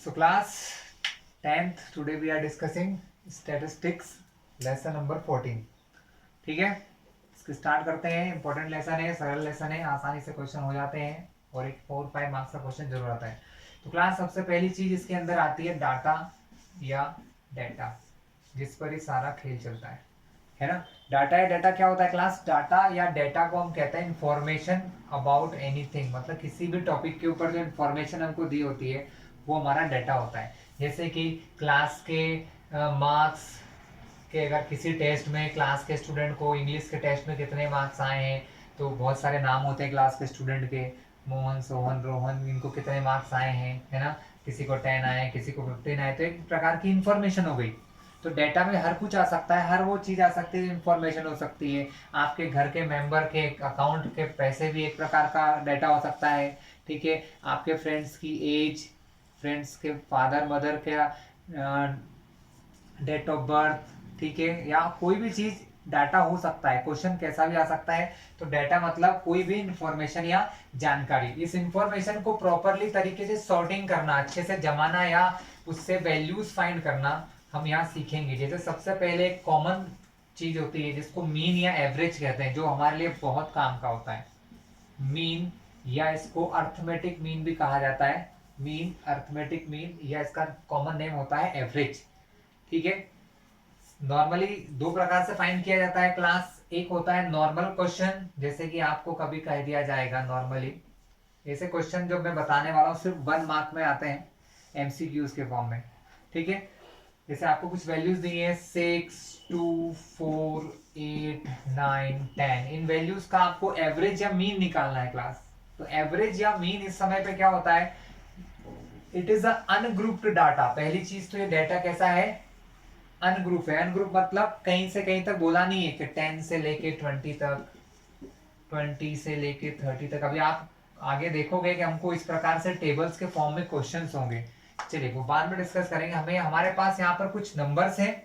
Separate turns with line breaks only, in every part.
So class 10th, today we are discussing statistics lesson number 14. ठीक है, इसको start करते हैं. इंपॉर्टेंट लेसन है, सरल लेसन है, आसानी से क्वेश्चन हो जाते हैं और एक 4-5 मार्क्स का क्वेश्चन जरूर आता है. तो क्लास सबसे पहली चीज इसके अंदर आती है डाटा या डेटा, जिस पर ही सारा खेल चलता है ना. डाटा या डेटा क्या होता है क्लास? डाटा या डेटा को हम कहते हैं इंफॉर्मेशन अबाउट एनीथिंग, मतलब किसी भी टॉपिक के ऊपर जो इंफॉर्मेशन हमको दी होती है वो हमारा डाटा होता है. जैसे कि क्लास के मार्क्स के, अगर किसी टेस्ट में क्लास के स्टूडेंट को इंग्लिश के टेस्ट में कितने मार्क्स आए हैं, तो बहुत सारे नाम होते हैं क्लास के स्टूडेंट के, मोहन, सोहन, रोहन, इनको कितने मार्क्स आए हैं, है ना. किसी को 10 आए, किसी को 15 आए, तो एक प्रकार की इंफॉर्मेशन हो गई. तो डेटा में हर कुछ आ सकता है, हर वो चीज आ सकती है, इंफॉर्मेशन हो सकती है. आपके घर के मेंबर के अकाउंट के पैसे भी एक प्रकार का डेटा हो सकता है. ठीक है, आपके फ्रेंड्स की एज, फ्रेंड्स के फादर मदर का डेट ऑफ बर्थ, ठीक है, या कोई भी चीज डाटा हो सकता है. क्वेश्चन कैसा भी आ सकता है. तो डाटा मतलब कोई भी इंफॉर्मेशन या जानकारी. इस इंफॉर्मेशन को प्रॉपरली तरीके से सॉर्टिंग करना, अच्छे से जमाना या उससे वैल्यूज फाइंड करना हम यहाँ सीखेंगे. जैसे सबसे पहले एक कॉमन चीज होती है जिसको मीन या एवरेज कहते हैं, जो हमारे लिए बहुत काम का होता है. मीन, या इसको अर्थमेटिक मीन भी कहा जाता है. मीन, अर्थमेटिक मीन, या इसका कॉमन नेम होता है एवरेज. ठीक है, नॉर्मली दो प्रकार से फाइंड किया जाता है क्लास. एक होता है नॉर्मल क्वेश्चन, जैसे कि आपको कभी कह दिया जाएगा नॉर्मली, ऐसे क्वेश्चन जो मैं बताने वाला हूँ सिर्फ 1 मार्क में आते हैं एमसीक्यूज के फॉर्म में. ठीक है, जैसे आपको कुछ वैल्यूज दी है 6, 2, 4, 8, 9, 10. इन वैल्यूज का आपको एवरेज या मीन निकालना है क्लास. तो एवरेज या मीन इस समय पे क्या होता है? It is ungrouped data. पहली चीज तो ये डाटा कैसा है? अनग्रुप है. अनग्रुप मतलब कहीं से कहीं तक बोला नहीं है कि 10 से लेके 20 तक, 20 से लेके 30 तक. अभी आप आगे देखोगे कि हमको इस प्रकार से टेबल्स के फॉर्म में क्वेश्चंस होंगे. चलिए वो बाद में डिस्कस करेंगे. हमें हमारे पास यहाँ पर कुछ नंबर्स हैं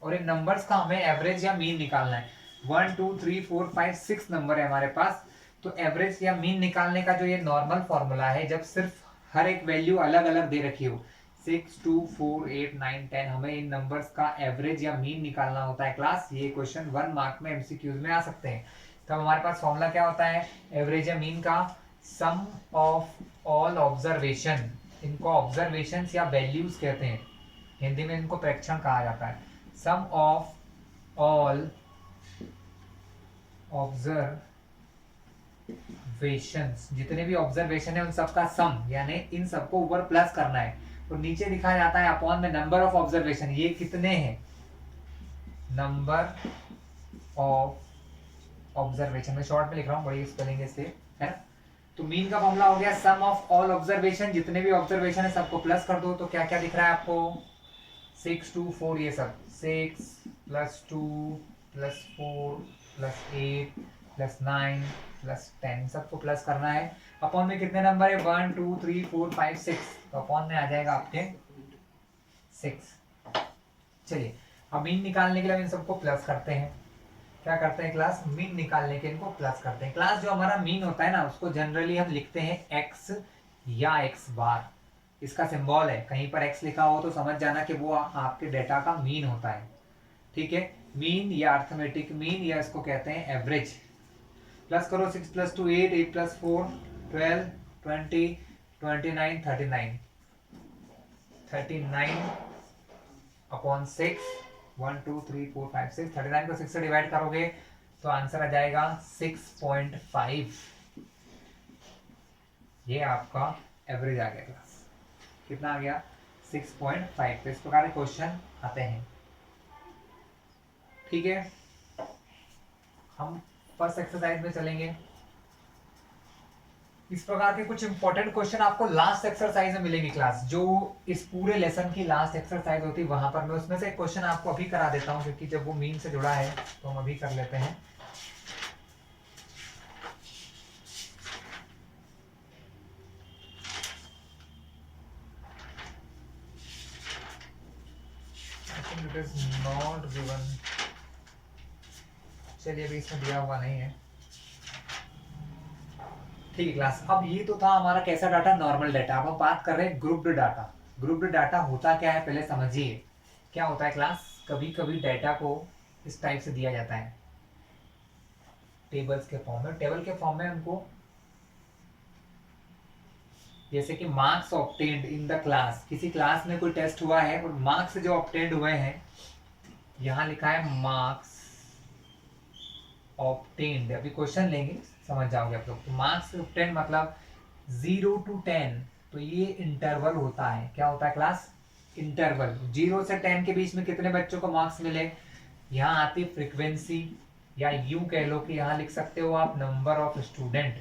और इन नंबर्स का हमें एवरेज या मीन निकालना है. 1, 2, 3, 4, 5, 6 नंबर है हमारे पास. तो एवरेज या मीन निकालने का जो ये नॉर्मल फॉर्मूला है, जब सिर्फ हर एक वैल्यू अलग अलग दे रखी हो, 6, 2, 4, 8, 9, 10, हमें इन नंबर्स का एवरेज या मीन निकालना होता है क्लास. ये क्वेश्चन 1 मार्क में एमसीक्यूज में आ सकते हैं. तब हमारे पास फॉर्मूला क्या होता है एवरेज या मीन का? सम ऑफ ऑल ऑब्जर्वेशन. इनको ऑब्जर्वेशन या वैल्यूज कहते हैं, हिंदी में इनको प्रेक्षण कहा जाता है. सम ऑफ ऑल ऑब्जर्वेशंस, जितने भी ऑब्जर्वेशन है उन सबका सम, यानी इन सबको ऊपर प्लस करना है. तो नीचे लिखा जाता है अपॉन में नंबर ऑफ ऑब्जर्वेशन. ये कितने हैं? Number of observation. मैं शॉर्ट में लिख रहा हूँ, बड़ी स्पेलिंग है इसलिए, है ना. तो मीन का फॉर्मूला हो गया सम ऑफ ऑल ऑब्जर्वेशन. जितने भी ऑब्जर्वेशन है सबको प्लस कर दो. तो क्या क्या दिख रहा है आपको? 6, 2, 4, ये सब 6 + 2 + 4 + 8 + 9 + 10, सबको प्लस करना है. अपॉन में कितने नंबर है? 1, 2, 3, 4, 5, 6. तो अपॉन में आ जाएगा आपके 6. चलिए, अब मीन निकालने के लिए हम इन सबको प्लस करते हैं. क्या करते हैं क्लास? मीन निकालने के इनको प्लस करते हैं. क्लास जो हमारा मीन होता है ना, उसको जनरली हम लिखते हैं x या x बार. इसका सिंबल है, कहीं पर x लिखा हो तो समझ जाना कि वो आपके डेटा का मीन होता है. ठीक है, मीन या अर्थमेटिक मीन, या इसको कहते हैं एवरेज. प्लस करो 6 + 2 8, 8 + 4 12, 20, 29, 39. 39 अपॉन 6, 1, 2, 3, 4, 5, 6. 39 को 6 से डिवाइड करोगे तो आंसर आ जाएगा 6.5. ये आपका एवरेज आ गया क्लास. कितना आ गया? 6.5. तो इस प्रकार के क्वेश्चन आते हैं. ठीक है, हम फर्स्ट एक्सरसाइज में चलेंगे. इस प्रकार के कुछ इंपॉर्टेंट क्वेश्चन आपको लास्ट एक्सरसाइज में मिलेंगे क्लास. जो इस पूरे लेसन की लास्ट एक्सरसाइज होती है वहां पर मैं उसमें से एक क्वेश्चन आपको अभी करा देता हूं, क्योंकि जब वो मीन से जुड़ा है तो हम अभी कर लेते हैं. It is not given. चलिए, अभी इसमें दिया हुआ नहीं है. ठीक है क्लास, अब ये तो था हमारा कैसा डाटा? Normal data. अब हम बात कर रहे हैं ग्रुप्ड डाटा. ग्रुप्ड डाटा होता क्या है पहले समझिए। क्या होता है क्लास, कभी कभी डाटा को इस टाइप से दिया जाता है टेबल्स के फॉर्म में, टेबल के फॉर्म में उनको, जैसे कि marks obtained in the class, किसी क्लास में कोई टेस्ट हुआ है और मार्क्स जो ऑब्टेन्ड हुए हैं, यहाँ लिखा है मार्क्स ऑब्टेन्ड, अभी क्वेश्चन लेंगे समझ जाओगे आप लोग। तो मार्क्स ऑब्टेन्ड मतलब 0 to 10, तो ये इंटरवल होता है। क्या होता है क्लास, इंटरवल। 0 से 10 के बीच में कितने बच्चों को मार्क्स मिले, यहाँ आती फ्रीक्वेंसी, या यूं कह लो कि यहाँ लिख सकते हो आप नंबर ऑफ स्टूडेंट,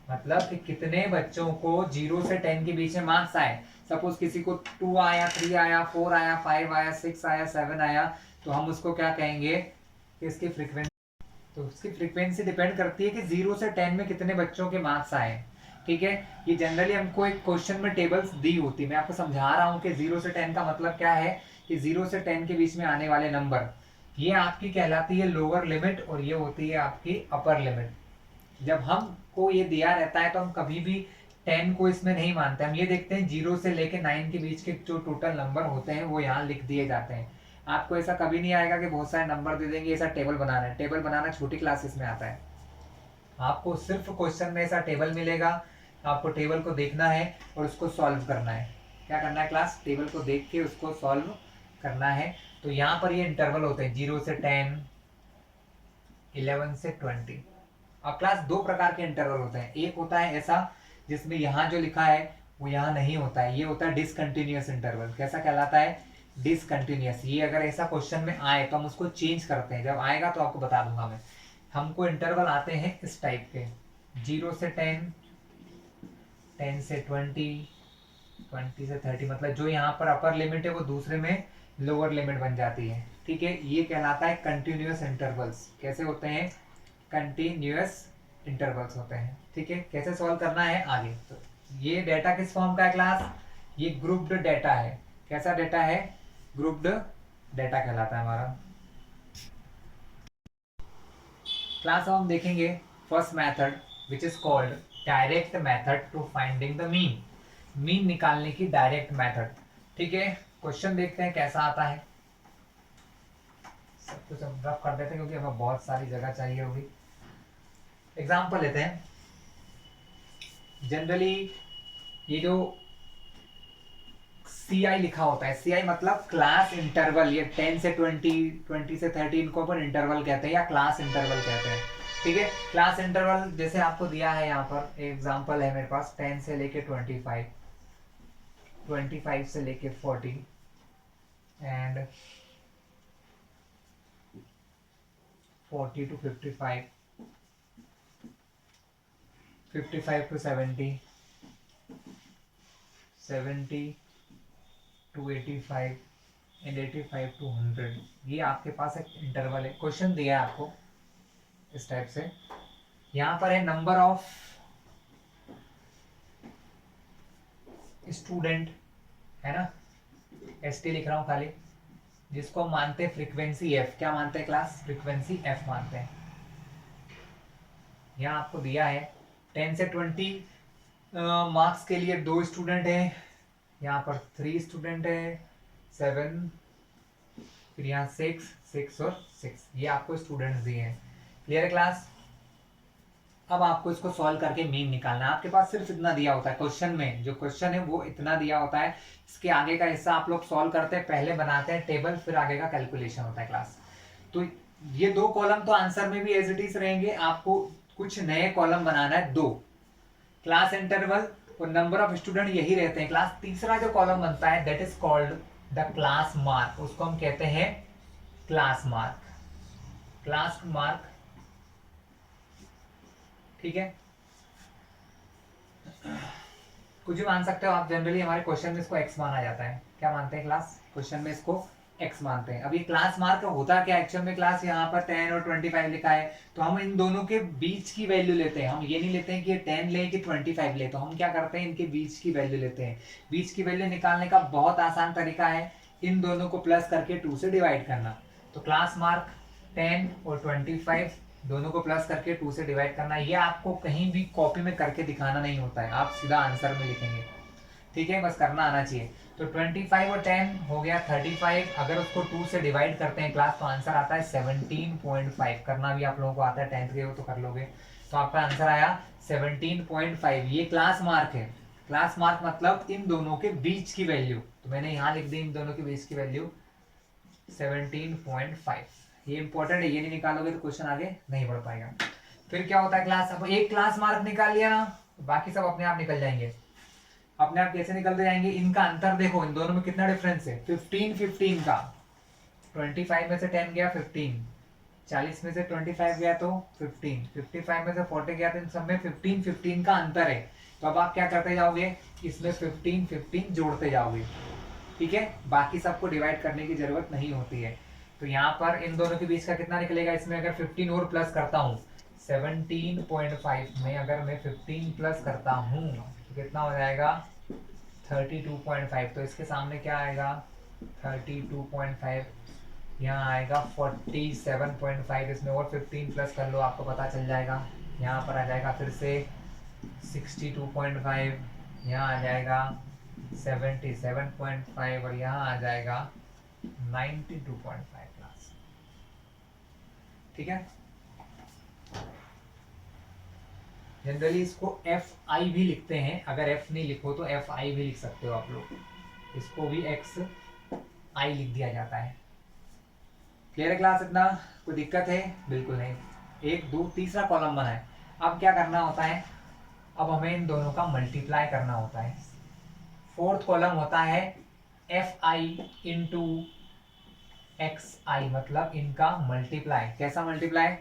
मतलब कि कितने बच्चों को 0 से 10 के बीच में मार्क्स आए। सपोज किसी को 2 आया, 3 आया, 4 आया, 5 आया, 6 आया, 7 आया, तो हम उसको क्या कहेंगे कि इसकी फ्रीक्वेंसी, तो उसकी फ्रीक्वेंसी डिपेंड करती है कि 0 से 10 में कितने बच्चों के मार्क्स आए। ठीक है, ये जनरली हमको एक क्वेश्चन में टेबल्स दी होती है। मैं आपको समझा रहा हूँ कि 0 से 10 का मतलब क्या है, कि 0 से 10 के बीच में आने वाले नंबर, ये आपकी कहलाती है लोअर लिमिट और ये होती है आपकी अपर लिमिट। जब हमको ये दिया रहता है तो हम कभी भी 10 को इसमें नहीं मानते, हम ये देखते हैं 0 से लेके 9 के बीच के जो टोटल नंबर होते हैं वो यहाँ लिख दिए जाते हैं। आपको ऐसा कभी नहीं आएगा कि बहुत सारे नंबर दे देंगे ऐसा टेबल बनाना है, टेबल बनाना छोटी क्लासेस में आता है। आपको सिर्फ क्वेश्चन में ऐसा टेबल मिलेगा, आपको टेबल को देखना है और उसको सॉल्व करना है। क्या करना है क्लास, टेबल को देख के उसको सॉल्व करना है। तो यहाँ पर ये इंटरवल होते हैं 0 से 10, 11 से 20। अब क्लास दो प्रकार के इंटरवल होते हैं, एक होता है ऐसा जिसमें यहाँ जो लिखा है वो यहाँ नहीं होता है, ये होता है डिसकंटिन्यूअस इंटरवल। कैसा कहलाता है, डिसकंटिन्यूअस। ये अगर ऐसा क्वेश्चन में आए तो हम उसको चेंज करते हैं, जब आएगा तो आपको बता दूंगा मैं। हमको इंटरवल आते हैं इस टाइप के, 0 से 10, 10 से 20, 20 से 30, मतलब जो यहाँ पर अपर लिमिट है वो दूसरे में लोअर लिमिट बन जाती है। ठीक है, ये कहलाता है कंटिन्यूअस इंटरवल्स। कैसे होते हैं, कंटिन्यूअस इंटरवल्स होते हैं। ठीक है, कैसे सॉल्व करना है आगे। तो ये डेटा किस फॉर्म का है क्लास, ये ग्रुप्ड डेटा है। कैसा डेटा है, ग्रुप्ड डेटा कहलाता है हमारा। क्लास अब हम देखेंगे first method which is called direct method to finding the mean, mean निकालने की डायरेक्ट मेथड। ठीक है, क्वेश्चन देखते हैं कैसा आता है। सब कुछ हम रफ कर देते हैं क्योंकि हमें बहुत सारी जगह चाहिए होगी। एग्जाम्पल लेते हैं। जनरली ये जो CI लिखा होता है, CI मतलब क्लास इंटरवल, ये 10 से 20, 20 से 30 इनको अपन इंटरवल कहते हैं या क्लास इंटरवल कहते हैं। ठीक है, क्लास इंटरवल जैसे आपको दिया है यहाँ पर एग्जांपल है मेरे पास, 10 से लेके 25, 25 से लेके 40 and 40 to 55, 55 to 70, 70 to 85 and 85 to 100। ये आपके पास एक इंटरवल है, क्वेश्चन दिया है आपको इस टाइप से। यहाँ पर है नंबर ऑफ स्टूडेंट, है ना, ST लिख रहा हूँ खाली, जिसको हम मानते हैं फ्रीक्वेंसी F। क्या मानते हैं क्लास, फ्रीक्वेंसी F मानते हैं। यहाँ आपको दिया है 10 से 20 मार्क्स के लिए 2 स्टूडेंट हैं, यहाँ पर 3 स्टूडेंट है, 7, फिर यहाँ 6, 6 और 6, ये आपको स्टूडेंट्स दिए हैं। क्लियर है क्लास। अब आपको इसको सॉल्व करके मीन निकालना है। आपके पास सिर्फ इतना दिया होता है क्वेश्चन में, जो क्वेश्चन है वो इतना दिया होता है। इसके आगे का हिस्सा आप लोग सॉल्व करते हैं, पहले बनाते हैं टेबल, फिर आगे का कैलकुलेशन होता है क्लास। तो ये 2 कॉलम तो आंसर में भी एज इट इज रहेंगे, आपको कुछ नए कॉलम बनाना है 2, क्लास इंटरवल और नंबर ऑफ स्टूडेंट यही रहते हैं क्लास। तीसरा जो कॉलम बनता है that is called the class mark, उसको हम कहते हैं क्लास मार्क, क्लास मार्क। ठीक है, कुछ भी मान सकते हो आप। जनरली हमारे क्वेश्चन में इसको x माना जाता है। क्या मानते हैं क्लास, क्वेश्चन में इसको x मानते हैं। अब ये क्लास मार्क होता क्या एक्चुअल में क्लास, यहाँ पर 10 और 25 लिखा है, तो हम इन दोनों के बीच की वैल्यू लेते हैं। हम ये नहीं लेते हैं कि 10 ले कि 25 ले, तो हम क्या करते हैं, इनके बीच की वैल्यू लेते हैं। बीच की वैल्यू निकालने का बहुत आसान तरीका है, इन दोनों को प्लस करके 2 से डिवाइड करना। तो क्लास मार्क 10 और 25 दोनों को प्लस करके 2 से डिवाइड करना। ये आपको कहीं भी कॉपी में करके दिखाना नहीं होता है, आप सीधा आंसर में लिखेंगे। ठीक है, बस करना आना चाहिए। तो 25 और 10 हो गया 35। अगर उसको 2 से डिवाइड करते हैं क्लास, तो आंसर आता है 17.5। करना भी आप लोगों को आता है, 10th के हो तो कर लोगे। तो आपका आंसर आया 17.5। ये क्लास मार्क है। क्लास मार्क मतलब इन दोनों के बीच की वैल्यू, तो मैंने यहाँ लिख दी इन दोनों के बीच की वैल्यू 17.5। ये इंपॉर्टेंट है, ये नहीं निकालोगे तो क्वेश्चन आगे नहीं बढ़ पाएगा। फिर क्या होता है क्लास, अब एक क्लास मार्क निकाल लिया ना, बाकी सब अपने आप निकल जाएंगे। अपने आप कैसे निकलते जाएंगे, इनका अंतर देखो, इन दोनों में कितना डिफरेंस है, 15 का। 25 में से 10 गया 15, 40 में से 25 गया तो 15, 55 में से 40 गया, तो इन सब में 15 का अंतर है। तो अब आप क्या करते जाओगे, इसमें 15 जोड़ते जाओगे। ठीक है, बाकी सबको डिवाइड करने की जरूरत नहीं होती है। तो यहाँ पर इन दोनों के बीच का कितना निकलेगा, इसमें अगर 15 और प्लस करता हूँ 17.5 में, अगर मैं 15 प्लस करता हूँ तो कितना हो जाएगा 32.5। तो इसके सामने क्या आएगा 32.5, यहाँ आएगा 47.5। इसमें और 15 प्लस कर लो, आपको पता चल जाएगा। यहाँ पर आ जाएगा फिर से 62.5, यहाँ आ जाएगा 77.5 और यहाँ आ जाएगा 92.5 क्लास। ठीक है, जनरली इसको एफ आई भी लिखते हैं, अगर एफ नहीं लिखो तो एफ आई भी लिख सकते हो आप लोग, इसको भी एक्स आई लिख दिया जाता है। क्लियर है क्लास, इतना कोई दिक्कत है? बिल्कुल नहीं। 1 2 तीसरा कॉलम बना है। अब क्या करना होता है, अब हमें इन दोनों का मल्टीप्लाई करना होता है। फोर्थ कॉलम होता है एफ आई इंटू एक्स आई, मतलब इनका मल्टीप्लाई। कैसा मल्टीप्लाई,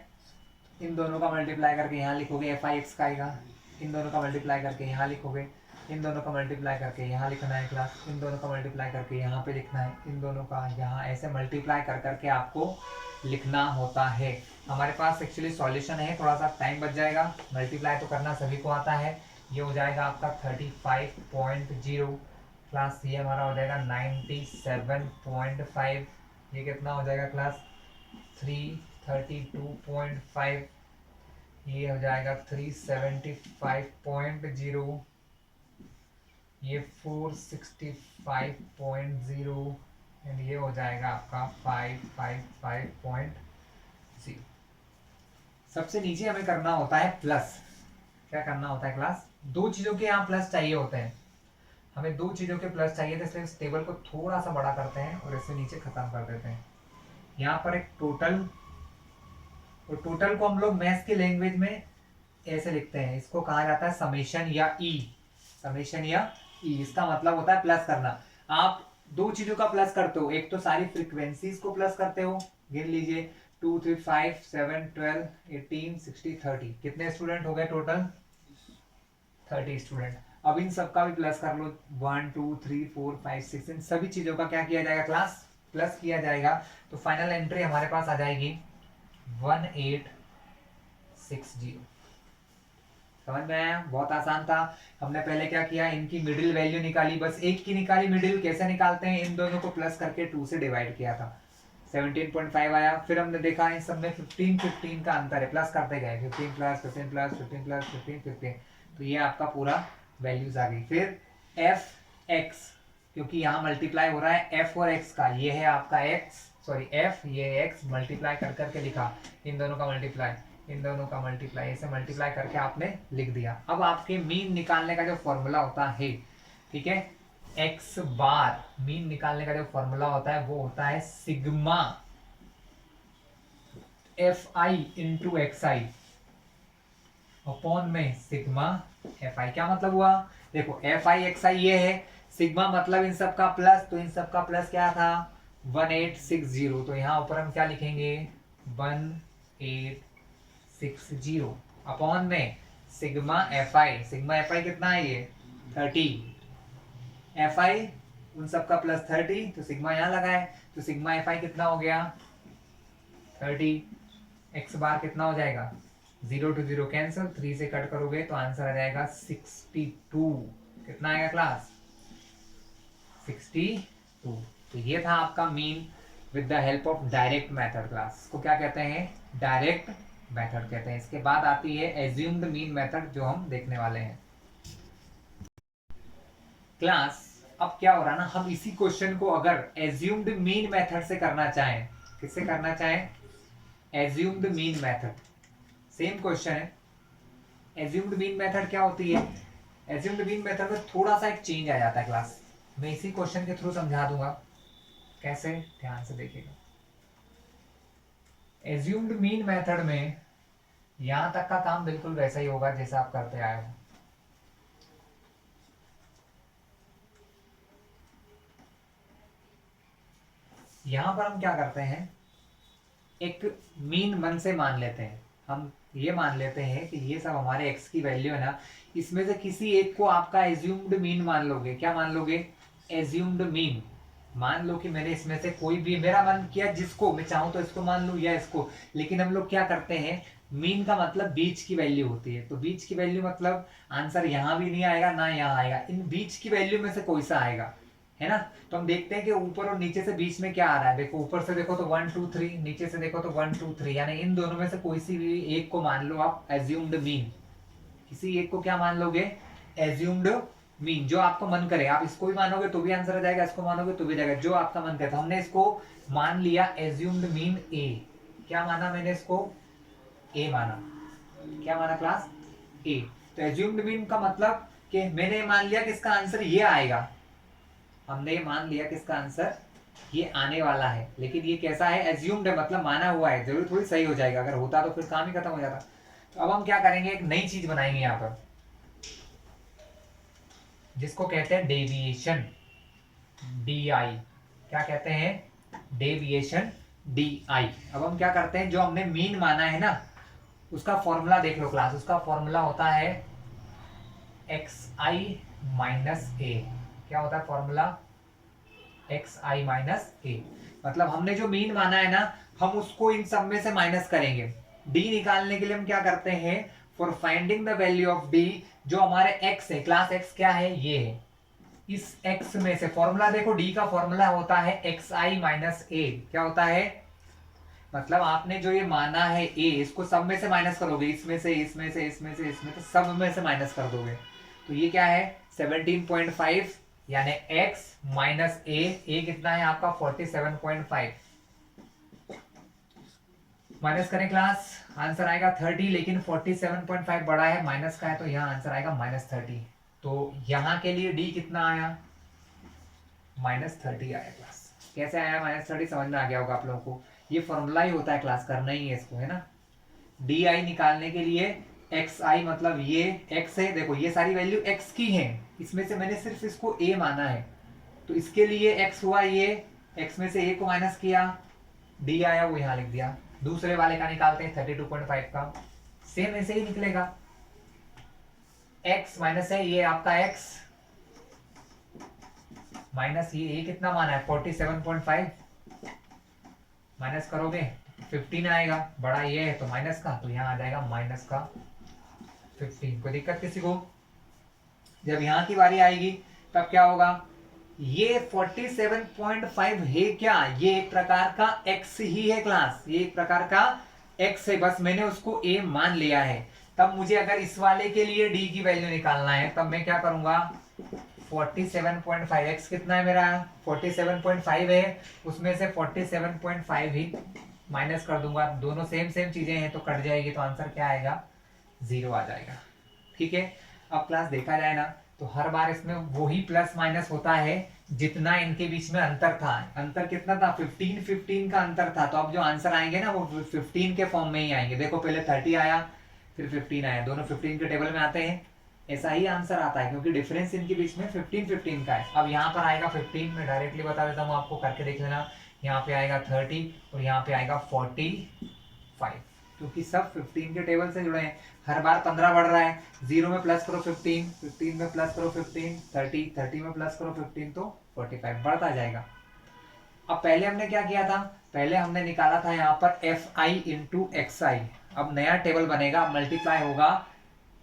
इन दोनों का मल्टीप्लाई करके यहाँ लिखोगे एफ आई एक्स का आएगा, इन दोनों का मल्टीप्लाई करके यहाँ लिखोगे, इन दोनों का मल्टीप्लाई करके यहाँ लिखना है क्लास, इन दोनों का मल्टीप्लाई करके यहाँ पे लिखना है, इन दोनों का यहाँ, ऐसे मल्टीप्लाई कर करके आपको लिखना होता है। हमारे पास एक्चुअली सॉल्यूशन है, थोड़ा सा टाइम बच जाएगा। मल्टीप्लाई तो करना सभी को आता है। ये हो जाएगा आपका 35.0 क्लास, ये हमारा हो जाएगा 97.5, ये कितना हो जाएगा क्लास 332.5, ये हो जाएगा 375.0, ये 465.0 एंड ये हो जाएगा आपका 555.0। सबसे नीचे हमें करना होता है प्लस। क्या करना होता है क्लास, दो चीजों के यहाँ प्लस चाहिए होते हैं, हमें दो चीजों के प्लस चाहिए थे, इसलिए इस टेबल को थोड़ा सा बड़ा करते हैं और इसे नीचे खत्म कर देते हैं। यहाँ पर एक टोटल, और टोटल को हम लोग मैथ्स की लैंग्वेज में ऐसे लिखते हैं, इसको कहा जाता है समेशन या ई। समेशन या ई, इसका मतलब होता है प्लस करना। आप दो चीजों का प्लस करते हो, एक तो सारी फ्रीक्वेंसीज को प्लस करते हो, गिन लीजिए 2 3 5 7 12 18 60 30, कितने स्टूडेंट हो गए टोटल 30 स्टूडेंट। अब इन सबका भी प्लस कर लो, 1 2 3 4 5 6, इन सभी चीजों का क्या किया जाएगा क्लास, प्लस किया जाएगा। तो फाइनल एंट्री हमारे पास आ जाएगी 1860। समझ में आया, बहुत आसान था। हमने पहले क्या किया, इनकी मिडिल वैल्यू निकाली, बस एक की निकाली मिडिल। कैसे निकालते हैं, इन दोनों को प्लस करके 2 से डिवाइड किया था, 17.5 आया। फिर हमने देखा इन सब में 15 का अंतर है, प्लस करते गए, 15 प्लस 15 प्लस 15 प्लस 15 15, तो ये आपका पूरा वैल्यूज आ गई। फिर एफ एक्स, क्योंकि यहाँ मल्टीप्लाई हो रहा है एफ और एक्स का, ये है आपका एक्स, सॉरी एफ, ये एक्स, मल्टीप्लाई कर करके लिखा, इन दोनों का मल्टीप्लाई, इन दोनों का मल्टीप्लाई, ऐसे मल्टीप्लाई करके आपने लिख दिया। अब आपके मीन निकालने का जो फॉर्मूला होता है, ठीक है, एक्स बार मीन निकालने का जो फॉर्मूला होता है वो होता है sigma F i into x I upon में सिग्मा एफ आई। क्या मतलब हुआ, देखो एफ आई एक्स आई ये है, सिग्मा मतलब इन सब का प्लस, तो इन सब का प्लस क्या था 1860, तो यहाँ ऊपर हम क्या लिखेंगे 1860 अपॉन में sigma F I. Sigma F I कितना है ये 30, एफ आई उन सब का प्लस 30, तो सिग्मा यहाँ लगाए, तो सिग्मा एफ आई कितना हो गया 30, एक्स बार कितना हो जाएगा 0 to 0 कैंसिल, 3 से कट करोगे तो आंसर आ जाएगा 62। कितना आएगा क्लास 62। तो ये था आपका mean with the help of direct method class, को क्या कहते हैं डायरेक्ट मेथड कहते हैं। इसके बाद आती है एज्यूम्ड मीन मेथड, जो हम देखने वाले हैं। क्लास अब क्या हो रहा है ना, हम इसी क्वेश्चन को अगर एज्यूम्ड मीन मेथड से करना चाहें, किससे करना चाहें, assumed mean method, same question है। एज्यूम्ड मीन मेथड क्या होती है, एज्यूम्ड मीन मेथड में थोड़ा सा एक चेंज आ जाता है क्लास, मैं इसी क्वेश्चन के थ्रू समझा दूंगा कैसे, ध्यान से देखिएगा। एज्यूम्ड मीन मेथड में यहां तक का काम बिल्कुल वैसा ही होगा जैसा आप करते आए हो। यहां पर हम क्या करते हैं, एक मीन मन से मान लेते हैं, हम ये मान लेते हैं कि ये सब हमारे एक्स की वैल्यू है ना, इसमें से किसी एक को आपका एज्यूम्ड मीन मान लोगे। क्या मान लोगे, एज्यूम्ड मीन। मान लो कि मैंने इसमें से कोई भी, मेरा मन किया जिसको मैं चाहूं तो इसको मान लूं या इसको, लेकिन हम लोग क्या करते हैं, मीन का मतलब बीच की वैल्यू होती है, तो बीच की वैल्यू मतलब आंसर यहां भी नहीं आएगा ना यहाँ आएगा, इन बीच की वैल्यू में से कोई सा आएगा, है ना। तो हम देखते हैं कि ऊपर और नीचे से बीच में क्या आ रहा है, देखो ऊपर से देखो तो 1 2 3, नीचे से देखो तो 1 2 3, यानी इन दोनों में से कोई सी भी एक को मान लो आप एज्यूम्ड मीन, किसी एक को क्या मान लोगे, एज्यूम्ड मीन, जो आपको मन करे, आप इसको भी मानोगे तो भी आंसर आ जाएगा, इसको मानोगे तो भी जाएगा, जो आपका मन करे। तो हमने इसको मान लिया एज्यूम्ड मीन ए, क्या माना मैंने इसको, ए माना, क्या माना क्लास, ए। तो एज्यूम्ड मीन का मतलब कि मैंने मान लिया कि इसका आंसर ये आएगा, हमने ये मान लिया कि इसका आंसर ये आने वाला है, लेकिन ये कैसा है, एज्यूम्ड है, मतलब माना हुआ है, जरूरी थोड़ी सही हो जाएगा, अगर होता तो फिर काम ही खत्म हो जाता। तो अब हम क्या करेंगे, एक नई चीज बनाएंगे यहाँ पर जिसको कहते हैं डेविएशन, डी आई, क्या कहते हैं, डेविएशन डी आई। अब हम क्या करते हैं, जो हमने मीन माना है ना, उसका फॉर्मूला देख लो क्लास, उसका फॉर्मूला होता है एक्स आई माइनस ए। क्या होता है फॉर्मूला, एक्स आई माइनस ए, मतलब हमने जो मीन माना है ना, हम उसको इन सब में से माइनस करेंगे। डी निकालने के लिए हम क्या करते हैं, for finding the value of D, जो हमारे एक्स है, क्लास एक्स क्या है, ये है, इस एक्स में से फॉर्मूला देखो, डी का फॉर्मूला होता है एक्स आई माइनस ए। क्या होता है, मतलब आपने जो ये माना है ए, इसको सब में से माइनस करोगे, इसमें से इसमें से इसमें से इसमें से सब में से माइनस कर दोगे, तो ये क्या है 17.5, यानी x माइनस ए कितना है आपका 47.5, माइनस करें क्लास, आंसर आएगा 30, लेकिन 47.5 बड़ा है, माइनस का है, तो यहाँ आंसर आएगा -30। तो यहाँ के लिए d कितना आया, -30 आया क्लास। कैसे आया -30, समझ में आ गया होगा आप लोगों को, ये फॉर्मूला ही होता है क्लास, करना ही है इसको, है ना। डी आई निकालने के लिए एक्स आई, मतलब ये एक्स है, देखो ये सारी वैल्यू एक्स की है, इसमें से मैंने सिर्फ इसको ए माना है, तो इसके लिए एक्स हुआ ये, एक्स में से ए को माइनस किया, डी आया वो यहाँ लिख दिया। दूसरे वाले का निकालते हैं 32.5 का, सेम ऐसे ही निकलेगा, एक्स माइनस है ये आपका एक्स, माइनस ये ए कितना माना है 47.5, माइनस करोगे 15 आएगा, बड़ा ये है तो माइनस का, तो यहाँ आ जाएगा माइनस का 15। कोई दिक्कत किसी को, जब यहाँ की बारी आएगी तब क्या होगा, ये 47.5 है क्या, ये एक प्रकार का x ही है क्लास, ये एक प्रकार का x है, बस मैंने उसको a मान लिया है। तब मुझे अगर इस वाले के लिए d की वैल्यू निकालना है, तब मैं क्या करूंगा, 47.5, x कितना है मेरा 47.5 है, उसमें से 47.5 ही माइनस कर दूंगा, दोनों सेम सेम चीजें हैं तो कट जाएगी, तो आंसर क्या आएगा 0 आ जाएगा। ठीक है, अब क्लास देखा जाए ना, तो हर बार इसमें वही प्लस माइनस होता है जितना इनके बीच में अंतर था। अंतर कितना था, 15 का अंतर था, तो अब जो आंसर आएंगे ना वो 15 के फॉर्म में ही आएंगे। देखो पहले 30 आया, फिर 15 आया, दोनों 15 के टेबल में आते हैं, ऐसा ही आंसर आता है क्योंकि डिफरेंस इनके बीच में 15 का है। अब यहाँ पर आएगा 15, मैं डायरेक्टली बता देता हूँ आपको, करके देख लेना, यहाँ पे आएगा 30 और यहाँ पे आएगा 45, क्योंकि सब 15 के टेबल से जुड़े हैं। हर बार 15 बढ़ रहा है, 0 में प्लस करो 15, 15 में प्लस करो 15, 30, 30 में प्लस करो 15, तो 45 बढ़ता जाएगा। अब पहले हमने क्या किया था, पहले हमने निकाला था यहाँ पर एफ आई इंटू एक्स आई। अब नया टेबल बनेगा, मल्टीप्लाई होगा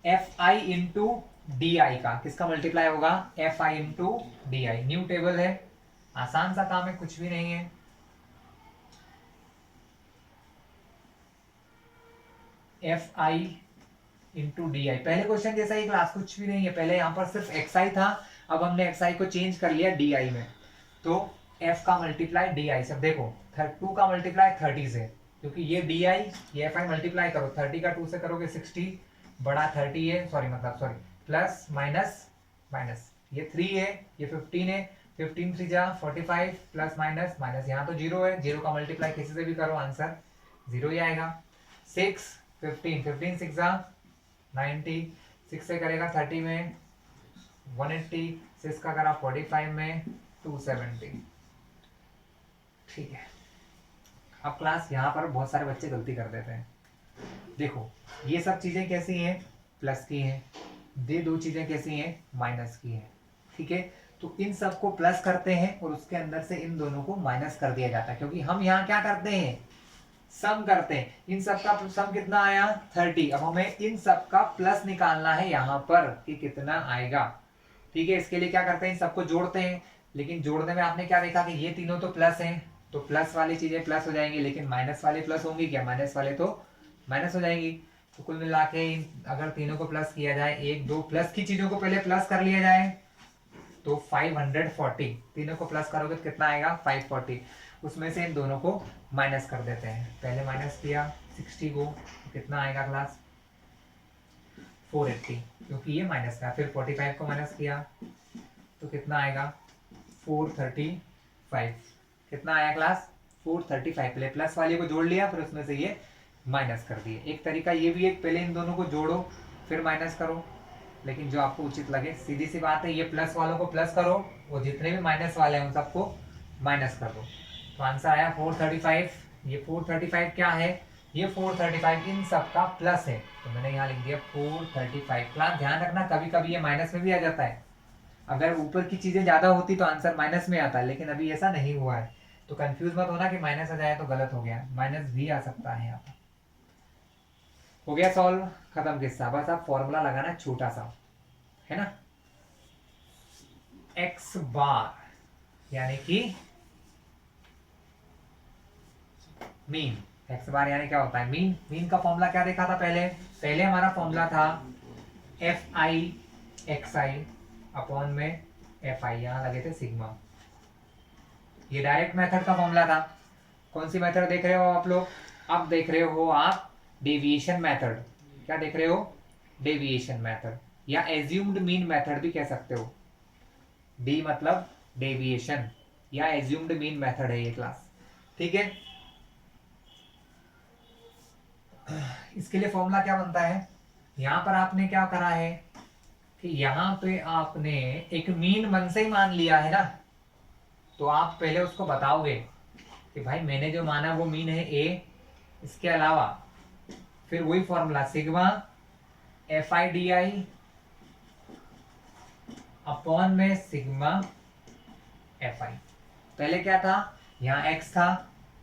F i into D I का, किसका मल्टीप्लाई होगा, F i into D I. New table है, आसान सा काम है, कुछ भी नहीं है। F i into D I, पहले क्वेश्चन जैसा ही क्लास, कुछ भी नहीं है, पहले यहाँ पर सिर्फ एक्स आई था, अब हमने xi को चेंज कर लिया di में, तो f का मल्टीप्लाई di से। देखो 2 का मल्टीप्लाई 30 से, क्योंकि ये di ये fi मल्टीप्लाई करो, 30 का 2 से करोगे 60 बड़ा 30 है, सॉरी प्लस माइनस माइनस, ये 3 है, ये 15 है, 15 3 जा 45 प्लस माइनस माइनस, यहाँ तो 0 है, 0 का मल्टीप्लाई किसी से भी करो आंसर 0 ही आएगा। 6 15 15 6 जा 90, 6 से करेगा 30 में 180, 6 का करा 45 में 270। ठीक है। अब क्लास यहाँ पर बहुत सारे बच्चे गलती कर देते हैं। देखो ये सब चीजें कैसी हैं, प्लस की हैं, ये दो चीजें कैसी हैं, माइनस की हैं। ठीक है, तो इन सब को प्लस करते हैं और उसके अंदर से इन दोनों को माइनस कर दिया जाता है, क्योंकि हम यहाँ क्या करते हैं, सम करते हैं। इन सब का सम कितना आया 30, अब हमें इन सब का प्लस निकालना है यहाँ पर कि कितना आएगा। ठीक है, इसके लिए क्या करते हैं, इन सबको जोड़ते हैं, लेकिन जोड़ने में आपने क्या देखा कि ये तीनों तो प्लस हैं, तो प्लस वाली चीजें प्लस हो जाएंगी, लेकिन माइनस वाले प्लस होंगी क्या, माइनस वाले तो माइनस हो जाएंगी। तो कुल मिला के अगर तीनों को प्लस किया जाए, एक दो प्लस की चीजों को पहले प्लस कर लिया जाए तो 540, तीनों को प्लस करोगे तो कितना आएगा 540, उसमें से इन दोनों को माइनस कर देते हैं। पहले माइनस किया 60 को, तो कितना आएगा क्लास 480, क्योंकि ये माइनस था। फिर 45 को माइनस किया तो कितना आएगा 435, कितना आया क्लास 435, पहले प्लस वाले को जोड़ लिया फिर उसमें से ये माइनस कर दिए। एक तरीका ये भी है, पहले इन दोनों को जोड़ो फिर माइनस करो, लेकिन जो आपको उचित लगे। सीधी सी बात है, ये प्लस वालों को प्लस करो और जितने भी माइनस वाले हैं उन सबको माइनस कर दो। तो आंसर आया 435। ये 435 क्या है, ये 435 इन सब का प्लस है, तो मैंने यहाँ लिख दिया 435। क्लास ध्यान रखना कभी कभी ये माइनस में भी आ जाता है, अगर ऊपर की चीजें ज्यादा होती तो आंसर माइनस में आता है, लेकिन अभी ऐसा नहीं हुआ है। तो कंफ्यूज मत होना कि माइनस आ जाए तो गलत हो गया, माइनस भी आ सकता है यहाँ पर। हो गया सॉल्व, खत्म किस्सा। बस आप फॉर्मूला लगाना छोटा सा, है ना, x बार यानी कि मीन। x बार यानी क्या होता है, मीन। मीन का फॉर्मूला क्या देखा था पहले, पहले हमारा फॉर्मूला था fi xi अपॉन में fi, यहां लगे थे सिग्मा। ये डायरेक्ट मेथड का फॉर्मूला था। कौन सी मेथड देख रहे हो आप लोग, अब देख रहे हो आप डेविएशन मेथड। क्या देख रहे हो, डेविएशन मेथड, या एज्यूम्ड मीन मेथड भी कह सकते हो। डी मतलब डेविएशन या एज्यूम्ड मीन मेथड है ये क्लास। ठीक है, इसके लिए फॉर्मूला क्या बनता है, यहां पर आपने क्या करा है कि यहां पे आपने एक मीन मन से ही मान लिया है ना, तो आप पहले उसको बताओगे कि भाई मैंने जो माना वो मीन है ए, इसके अलावा फिर वही फॉर्मूला सिग्मा FIDI अपॉन में सिग्मा FI। पहले क्या था, यहाँ x था,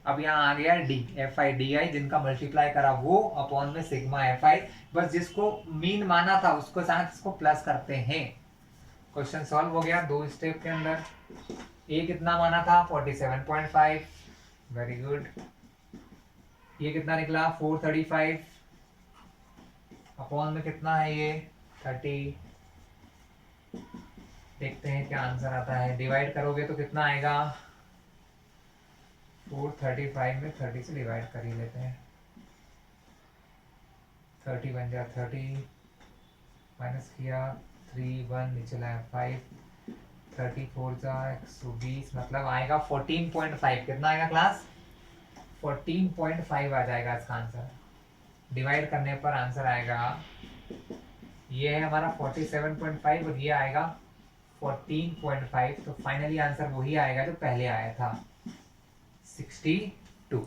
अब यहाँ आ गया d FIDI, जिनका मल्टीप्लाई करा वो अपॉन में सिग्मा FI। बस जिसको मीन माना था उसको साथ इसको प्लस करते हैं। क्वेश्चन सॉल्व हो गया दो स्टेप के अंदर। ए कितना माना था 47.5, वेरी गुड। ये कितना निकला 435 अपॉन में कितना है ये 30। देखते हैं क्या आंसर आता है, डिवाइड करोगे तो कितना आएगा 435 में 30 से डिवाइड कर ही लेते हैं, 30 बन गया 30, माइनस किया 3 1 नीचे लाया 5, 34 जा 120, मतलब आएगा 14.5। कितना आएगा क्लास 14.5 आ जाएगा इसका आंसर। डिवाइड करने पर आंसर आएगा, ये है हमारा 47.5 और ये आएगा 14.5, तो फाइनली आंसर वही आएगा जो पहले आया था 62।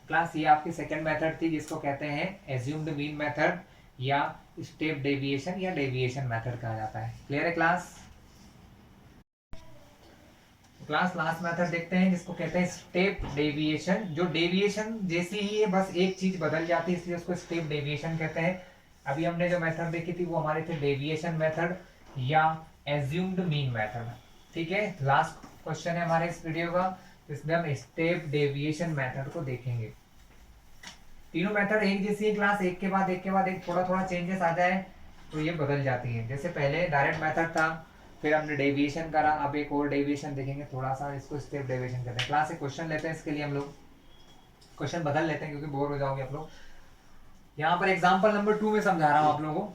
क्लास ये आपकी सेकंड मेथड थी जिसको कहते हैं एज्यूम्ड मीन मेथड या स्टेप डेविएशन या डेविएशन मेथड कहा जाता है। क्लियर है क्लास। क्लास लास्ट मेथड देखते हैं जिसको कहते हैं स्टेप डेविएशन। जो डेविएशन जैसी ही है, बस एक चीज बदल जाती है इसलिए उसको स्टेप डेविएशन कहते हैं। अभी हमने जो मेथड देखी थी वो हमारे थे डेविएशन मेथड या एज्यूम्ड मीन मेथड। ठीक है, लास्ट क्वेश्चन है हमारे इस वीडियो का, इसमें हम स्टेप डेविएशन मेथड को देखेंगे। तीनों मेथड एक जैसी है क्लास, एक के बाद एक के बाद एक, थोड़ा थोड़ा चेंजेस आ जाए तो ये बदल जाती है। जैसे पहले डायरेक्ट मेथड था, फिर हमने डेविएशन करा, अब एक और डेविएशन देखेंगे, थोड़ा सा इसको स्टेप डेविएशन करते हैं। क्लास एक क्वेश्चन लेते हैं, इसके लिए हम लोग क्वेश्चन बदल लेते हैं क्योंकि बोर हो जाओगे आप लोग। यहाँ पर एग्जाम्पल नंबर 2 में समझा रहा हूँ आप लोगों को,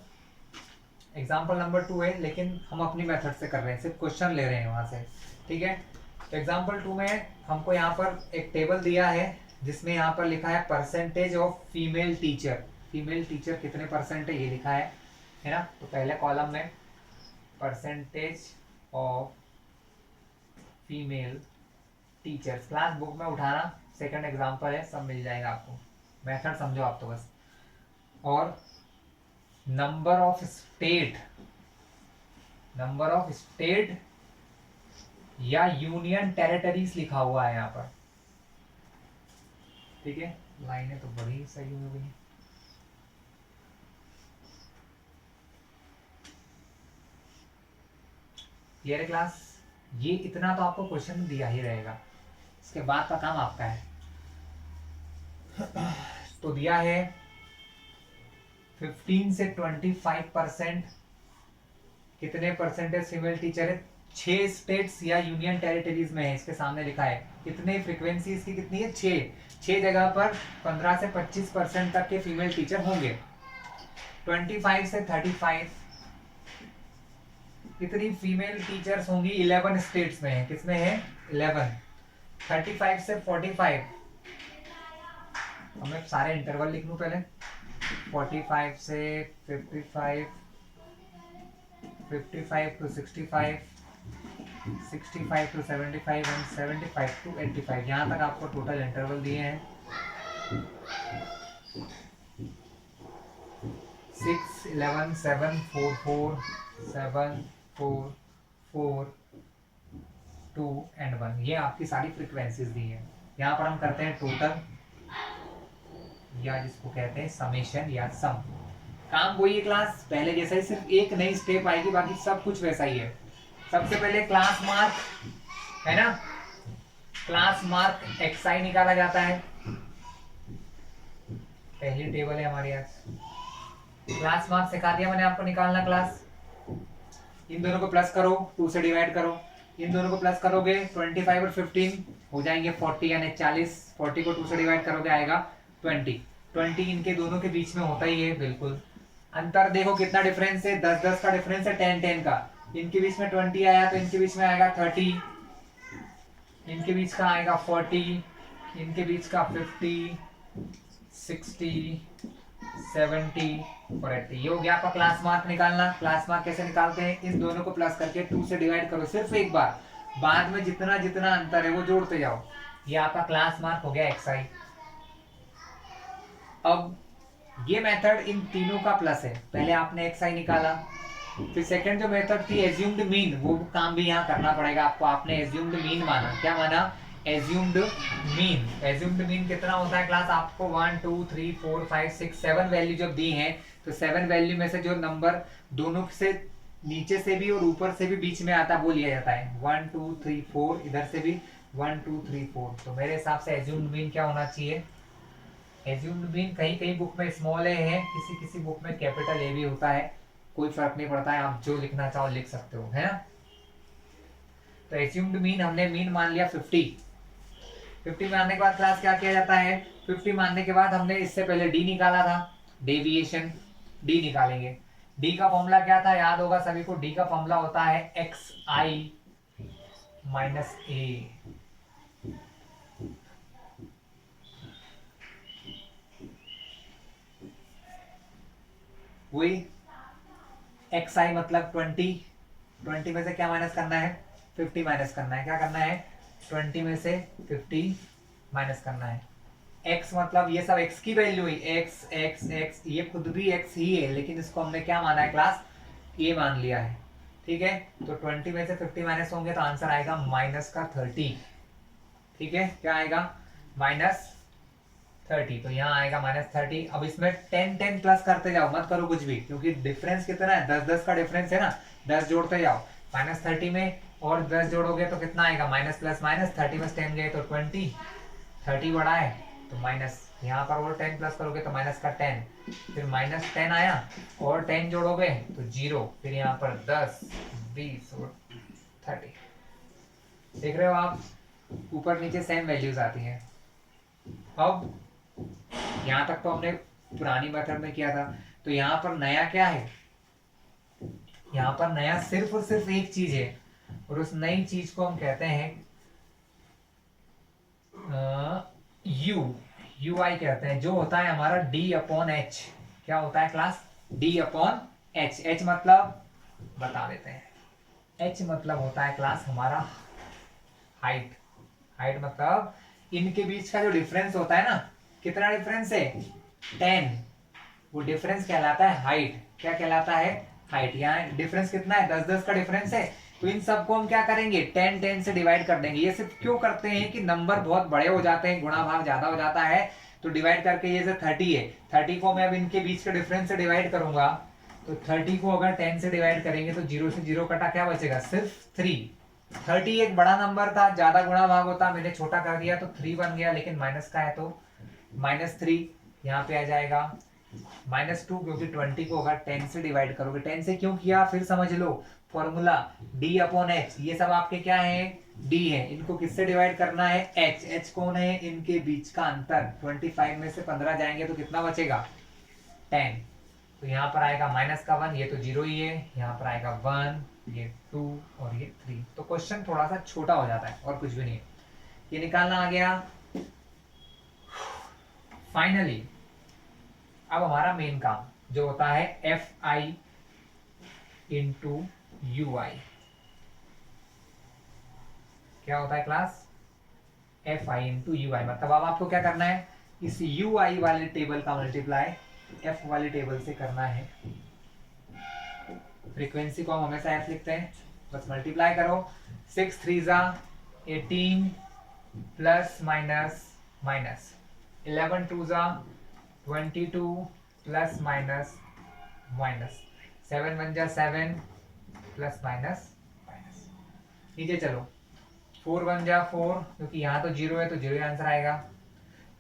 एग्जाम्पल नंबर 2 है, लेकिन हम अपनी मेथड से कर रहे हैं, सिर्फ क्वेश्चन ले रहे हैं वहां से, ठीक है। तो एग्जाम्पल 2 में हमको यहाँ पर एक टेबल दिया है जिसमें यहाँ पर लिखा है percentage of female teacher, female teacher कितने परसेंट है ये लिखा है ना। तो पहले कॉलम में percentage of female teachers, class book में उठाना, सेकंड एग्जाम्पल है, सब मिल जाएगा आपको, मेथड समझो आप तो बस। और number of state, number of state या यूनियन टेरिटरीज लिखा हुआ है यहाँ पर, ठीक है। लाइनें तो बड़ी सही हो गई। क्लियर क्लास, ये इतना तो आपको क्वेश्चन दिया ही रहेगा, इसके बाद का काम आपका है। तो दिया है 15 से 25% कितने परसेंटेज फीमेल टीचर है, 6 स्टेट्स या यूनियन टेरिटरीज में है, इसके सामने लिखा है कितने, फ्रीक्वेंसी इसकी कितनी है, 6 जगह पर 15 से 25% तक के फीमेल टीचर होंगे। 25 से 35 कितनी फीमेल टीचर्स होंगी, 11 स्टेट्स में है, किसमें है 11। 35 से 45, अब मैं सारे इंटरवल लिख लूं पहले, 45 से 55, 55 to 65, 65 to 75 एंड 75 to 85, यहाँ तक आपको टोटल इंटरवल दिए हैं। 6, 11, 7, 4, 4, 7, 4, 4, 2 एंड 1, ये आपकी सारी फ्रीक्वेंसीज दी हैं। यहाँ पर हम करते हैं टोटल, या जिसको कहते हैं समेशन या सम। काम वही है क्लास पहले जैसा ही, सिर्फ एक नई स्टेप आएगी, बाकी सब कुछ वैसा ही है। सबसे पहले क्लास मार्क है ना, क्लास मार्क एक्सआई निकाला जाता है, पहली टेबल है हमारे आज। क्लास मार्क सिखा दिया मैंने आपको निकालना क्लास। इन दोनों को प्लस करो, 2 से डिवाइड करो, इन दोनों को प्लस करोगे 25 और 15 हो जाएंगे 40 यानी 40, 40 को 2 से डिवाइड करोगे आएगा 20, 20 इनके दोनों के बीच में होता ही है बिल्कुल। अंतर देखो कितना डिफरेंस है, 10-10 का डिफरेंस है, 10-10 का। इनके बीच में 20 आया तो इनके बीच में आएगा 30, इनके बीच का आएगा 40, इनके बीच का 50, 60, 70 और 80। ये हो गया आपका क्लास मार्क निकालना। क्लास मार्क कैसे निकालते हैं, इन दोनों को प्लस करके 2 से डिवाइड करो सिर्फ एक बार, बाद में जितना जितना अंतर है वो जोड़ते जाओ। ये आपका क्लास मार्क हो गया एक्सआई। अब ये मेथड इन तीनों का प्लस है, पहले आपने एक्सआई निकाला, फिर सेकंड जो मेथड थी एज्यूम्ड मीन, वो काम भी यहाँ करना पड़ेगा आपको। आपने एज्यूम्ड मीन माना, क्या माना, एज्यूम्ड मीन। एज्यूम्ड मीन कितना होता है क्लास, आपको 1 2 3 4 5 6 7 वैल्यू जब दी हैं तो 7 वैल्यू में से जो नंबर दोनों से नीचे से भी और ऊपर से भी बीच में आता है वो लिया जाता है। 1 2 3 4, इधर से भी 1 2 3 4। तो मेरे हिसाब से एज्यूम्ड मीन क्या होना चाहिए, एज्यूम्ड मीन कहीं कहीं बुक में स्मॉल ए है, किसी किसी बुक में कैपिटल ए भी होता है, कोई फर्क नहीं पड़ता है, आप जो लिखना चाहो लिख सकते हो, है ना। तो एज्यूम्ड मीन हमने मीन मान लिया 50। 50 मानने के बाद क्लास क्या किया जाता है, 50 मानने के बाद हमने इससे पहले डी निकाला था, डेविएशन डी निकालेंगे। डी का फॉर्मूला क्या था, याद होगा सभी को, डी का फॉर्मूला होता है एक्स आई माइनस ए। वही एक्स आई मतलब 20 में से क्या माइनस करना है, 50 माइनस करना है। क्या करना है, 20 में से 50 माइनस करना है। x मतलब ये सब x की वैल्यू ही, x x x, ये खुद भी x ही है, लेकिन इसको हमने क्या माना है क्लास, a मान लिया है, ठीक है। तो 20 में से 50 माइनस होंगे तो आंसर आएगा माइनस का 30, ठीक है। क्या आएगा, माइनस 30, तो यहाँ आएगा माइनस 30। अब इसमें 10 प्लस करते जाओ, मत करो कुछ भी, क्योंकि डिफरेंस कितना है, 10 का डिफरेंस है ना, 10 जोड़ते जाओ। माइनस 30 में और 10 जोड़ोगे तो कितना आएगा, माइनस प्लस माइनस, 30 में 10 गए तो 20, 30 बड़ा है तो माइनस, यहाँ पर और 10 प्लस करोगे तो माइनस का 10, फिर माइनस 10 आया और 10 जोड़ोगे तो 0, फिर यहाँ पर 10, 20 और 30। देख रहे हो आप, ऊपर नीचे सेम वैल्यूज आती हैं। अब यहाँ तक तो हमने पुरानी मेथड में किया था, तो यहाँ पर नया क्या है, यहाँ पर नया सिर्फ और सिर्फ एक चीज है, और उस नई चीज को हम कहते हैं यू आई कहते हैं, जो होता है हमारा डी अपॉन एच। क्या होता है class, D upon H. H मतलब बता देते हैं, एच मतलब होता है क्लास हमारा हाइट। हाइट मतलब इनके बीच का जो डिफरेंस होता है ना, कितना डिफरेंस है, 10, वो डिफरेंस कहलाता है हाइट। क्या कहलाता है, हाइट। यहाँ डिफरेंस कितना है, 10 10 का डिफरेंस है, तो इन सबको हम क्या करेंगे, 10 10 से डिवाइड कर देंगे। ये सिर्फ क्यों करते हैं कि नंबर बहुत बड़े हो जाते हैं, गुणा भाग ज्यादा हो जाता है, तो डिवाइड करके, ये जो 30 है, 30 को मैं अब इनके बीच के डिफरेंस से डिवाइड करूंगा, तो 30 को अगर 10 से डिवाइड करेंगे तो 0 से 0 कटा, क्या बचेगा, सिर्फ 3। 30 एक बड़ा नंबर था, ज्यादा गुणा भाग होता, मैंने छोटा कर दिया तो 3 बन गया, लेकिन माइनस का है तो -3 यहाँ पे आ जाएगा। -2 क्योंकि 20 को अगर 10 से डिवाइड करोगे, 10 से क्यों किया फिर समझ लो, फॉर्मूला d अपॉन एच, ये सब आपके क्या है, d है, इनको किससे डिवाइड करना है, h। h कौन है, इनके बीच का अंतर। 25 में से 15 जाएंगे तो कितना बचेगा, 10। तो यहाँ पर आएगा -1, ये तो 0 ही है, यहाँ पर आएगा 1, ये 2 और ये 3। तो क्वेश्चन थोड़ा सा छोटा हो जाता है और कुछ भी नहीं है, ये निकालना आ गया। फाइनली अब हमारा मेन काम जो होता है f i into u i. क्या होता है class, f i into u i, मतलब अब आपको क्या करना है, इस यू आई वाले टेबल का मल्टीप्लाई एफ वाले टेबल से करना है। फ्रीक्वेंसी को हम हमेशा एफ लिखते हैं, बस मल्टीप्लाई करो। 6 3 18 plus minus minus, 11 2 22 plus minus minus, 7 1 7 plus minus minus. नीचे चलो, 4 1 4, क्योंकि यहाँ तो 0 है तो 0 आंसर आएगा।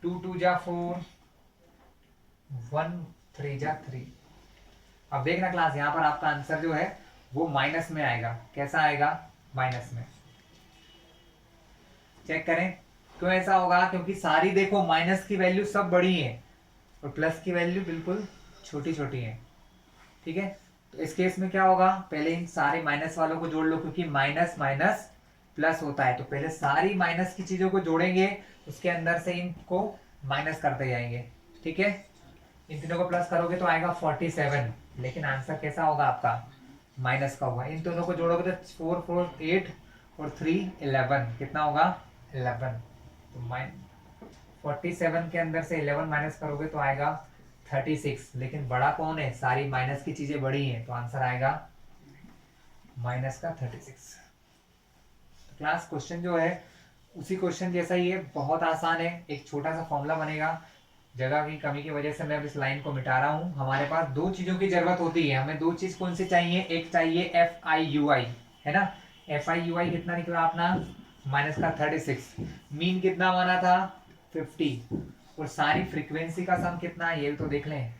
2 2 4, 1 3 3। अब देखना क्लास, यहाँ पर आपका आंसर जो है वो माइनस में आएगा। कैसा आएगा, माइनस में। चेक करें क्यों ऐसा होगा, क्योंकि सारी देखो माइनस की वैल्यू सब बड़ी है और प्लस की वैल्यू बिल्कुल छोटी छोटी है। ठीक है, तो इस केस में क्या होगा, पहले इन सारे माइनस वालों को जोड़ लो, क्योंकि माइनस माइनस प्लस होता है, तो पहले सारी माइनस की चीजों को जोड़ेंगे, उसके अंदर से इनको माइनस करते जाएंगे। ठीक है, इन तीनों को प्लस करोगे तो आएगा 47, लेकिन आंसर कैसा होगा आपका, माइनस का होगा। इन दोनों को जोड़ोगे तो 4 4 8 और 3 11, कितना होगा, 11। तो 47 के अंदर से 11 माइनस करोगे तो आएगा 36, लेकिन बड़ा कौन है, सारी माइनस की चीजें बड़ी हैं, तो आंसर आएगा माइनस का 36। तो क्लास क्वेश्चन जो है उसी क्वेश्चन जैसा ही है, बहुत आसान है। एक छोटा सा फॉर्मूला बनेगा, जगह की कमी की वजह से मैं अब इस लाइन को मिटा रहा हूं। हमारे पास दो चीजों की जरूरत होती है, हमें दो चीज कौन सी चाहिए, एक चाहिए एफ आई यू आई, है ना। एफ आई यू आई कितना निकला अपना, माइनस का 36, मीन कितना माना था 50, और सारी फ्रीक्वेंसी का सम कितना है ये तो देख लें,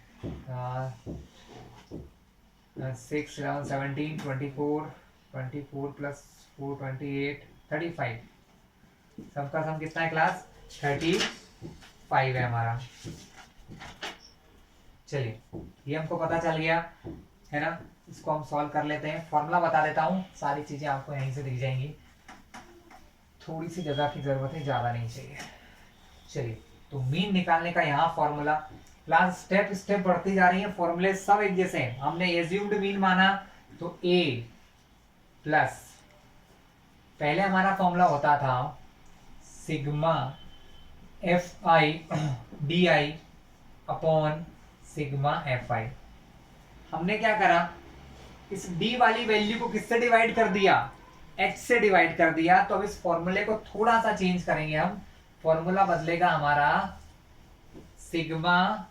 6 11 17 24 24 प्लस 4 28 35, सबका सम कितना है क्लास, 35 है हमारा। चलिए ये हमको पता चल गया है ना, इसको हम सॉल्व कर लेते हैं। फॉर्मूला बता देता हूँ, सारी चीजें आपको यहीं से दिख जाएंगी, थोड़ी सी जगह की जरूरत है, ज्यादा नहीं चाहिए। चलिए, तो मीन निकालने का यहाँ फॉर्मूला, क्लास स्टेप स्टेप बढ़ती जा रही है, फॉर्मूले सब एक जैसे हैं। हमने एज्यूम्ड मीन माना तो ए प्लस, पहले हमारा फॉर्मूला होता था sigma F I D I upon sigma F I. हमने क्या करा, इस डी वाली वैल्यू को किससे डिवाइड कर दिया, एच से डिवाइड कर दिया। तो अब इस फॉर्मूले को थोड़ा सा चेंज करेंगे हम, फॉर्मूला बदलेगा हमारा सिग्मा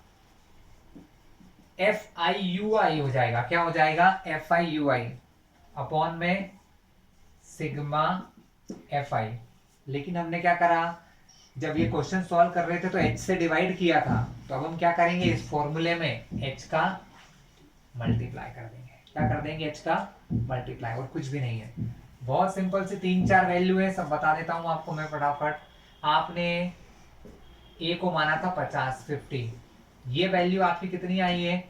एफ आई यू आई हो जाएगा। क्या हो जाएगा, F I you I upon में सिग्मा एफ आई। लेकिन हमने क्या करा, जब ये क्वेश्चन सॉल्व कर रहे थे तो h से डिवाइड किया था, तो अब हम क्या करेंगे, इस फॉर्मूले में h का मल्टीप्लाई कर देंगे। क्या कर देंगे, h का मल्टीप्लाई, और कुछ भी नहीं है। बहुत सिंपल सी 3-4 वैल्यू है, सब बता देता हूं आपको मैं फटाफट। आपने a को माना था 50, ये वैल्यू आपकी कितनी आई है,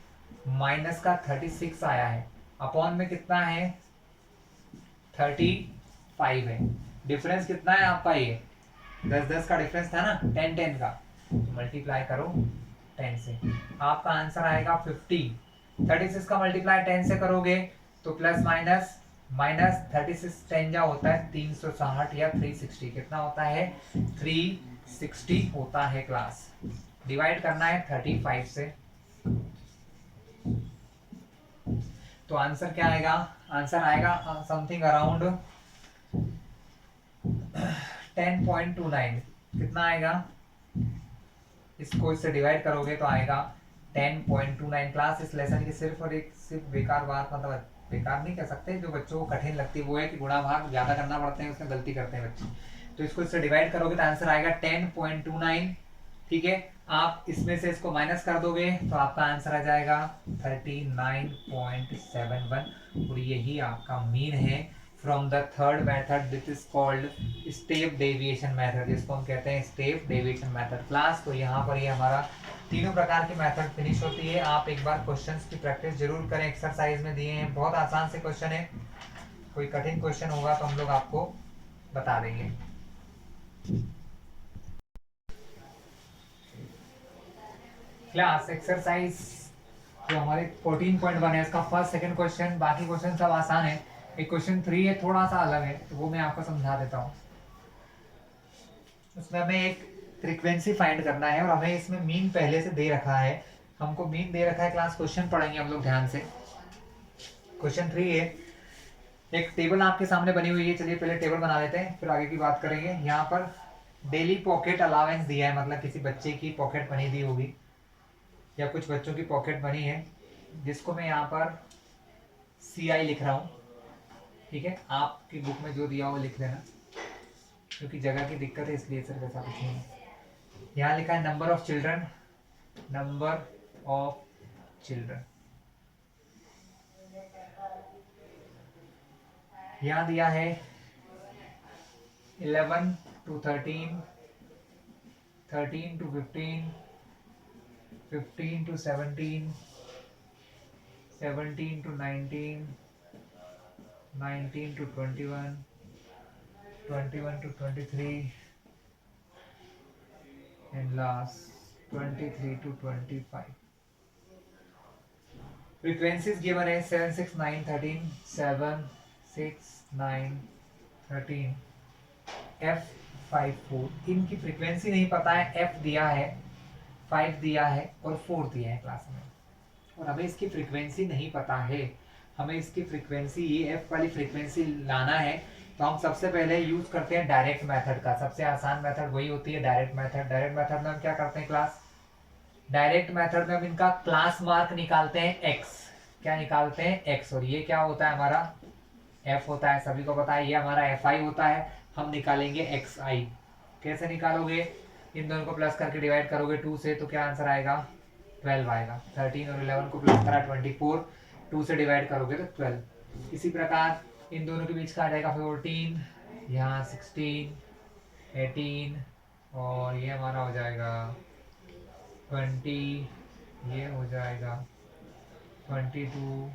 माइनस का 36 आया है, अपॉन में कितना है 35 है। डिफरेंस कितना है आपका, ये 10-10 का डिफरेंस था ना, 10-10 का, तो मल्टीप्लाई करो 10 से, आपका आंसर आएगा 50। 36 का मल्टीप्लाई 10 से करोगे तो प्लस माइनस माइनस 36 10 जा होता है 360 या 360, कितना होता है 360 होता है क्लास। डिवाइड करना है 35 से, तो आंसर क्या आएगा, आंसर आएगा समथिंग अराउंड 10.29। कितना आएगा, इसको इससे डिवाइड करोगे तो आएगा 10.29। क्लास इस लेसन की सिर्फ और एक सिर्फ बेकार बात, मतलब बेकार नहीं कह सकते, जो बच्चों को कठिन लगती है वो है कि गुणा भाग ज्यादा करना पड़ते हैं, उसमें गलती करते हैं बच्चे। तो इसको इससे डिवाइड करोगे तो आंसर आएगा 10.29। ठीक है, आप इसमें से इसको माइनस कर दोगे तो आपका आंसर आ जाएगा 39.71, और यही आपका मीन है from the third method this is called step deviation method, जिसको हम कहते हैं स्टेप डेविएशन मेथड क्लास। तो यहाँ पर ये हमारा तीनों प्रकार की मेथड फिनिश होती है। आप एक बार क्वेश्चंस की प्रैक्टिस जरूर करें, एक्सरसाइज में दिए हैं, बहुत आसान से क्वेश्चन है, कोई कठिन क्वेश्चन होगा तो हम लोग आपको बता देंगे। क्लास एक्सरसाइज जो हमारे 14.1 है, इसका फर्स्ट सेकंड क्वेश्चन, बाकी क्वेश्चन सब आसान है। एक क्वेश्चन 3 है, थोड़ा सा अलग है, तो वो मैं आपको समझा देता हूँ। उसमें हमें एक फ्रीक्वेंसी फाइंड करना है, और हमें इसमें मीन पहले से दे रखा है, हमको मीन दे रखा है। क्लास क्वेश्चन पढ़ेंगे हम लोग ध्यान से। क्वेश्चन 3 है, एक टेबल आपके सामने बनी हुई है, चलिए पहले टेबल बना लेते हैं फिर आगे की बात करेंगे। यहाँ पर डेली पॉकेट अलावेंस दिया है, मतलब किसी बच्चे की पॉकेट मनी दी होगी या कुछ बच्चों की पॉकेट मनी है, जिसको मैं यहाँ पर CI लिख रहा हूँ। ठीक है, आपकी बुक में जो दिया हो लिख देना, क्योंकि जगह की दिक्कत है इसलिए सिर्फ ऐसा कुछ नहीं है। यहाँ लिखा है number of children, number of children. यहाँ दिया है 11 to 13, 13 to 15, 15 to 17, 17 to 19, 19 to 21, 21 to 23, and last 23 to 25. Frequencies given है 7, 6, 9, 13, 7, 6, 9, 13, F 5, 4। इनकी फ्रीक्वेंसी नहीं पता है, F दिया है, 5 दिया है और 4 दिया है क्लास में, और हमें इसकी फ्रीक्वेंसी नहीं पता है। हमें इसकी फ्रीक्वेंसी, ये F वाली फ्रीक्वेंसी लाना है, तो हम सबसे पहले यूज करते हैं डायरेक्ट मेथड का। सबसे आसान मेथड वही होती है डायरेक्ट मेथड। डायरेक्ट मेथड में हम क्या करते हैं क्लास, डायरेक्ट मेथड में हम इनका क्लास मार्क निकालते हैं x। क्या निकालते हैं x, और ये क्या होता है हमारा f होता है, सभी को पता है, ये हमारा fi होता है। हम निकालेंगे xi। कैसे निकालोगे, इन दोनों को प्लस करके डिवाइड करोगे 2 से, तो क्या आंसर आएगा 12 आएगा। 13 और 11 को प्लस करा 24, 2 से डिवाइड करोगे तो 12। इसी प्रकार इन दोनों के बीच का आ जाएगा 14, यहाँ 16, 18, और ये हमारा हो जाएगा 20, ये हो जाएगा 22,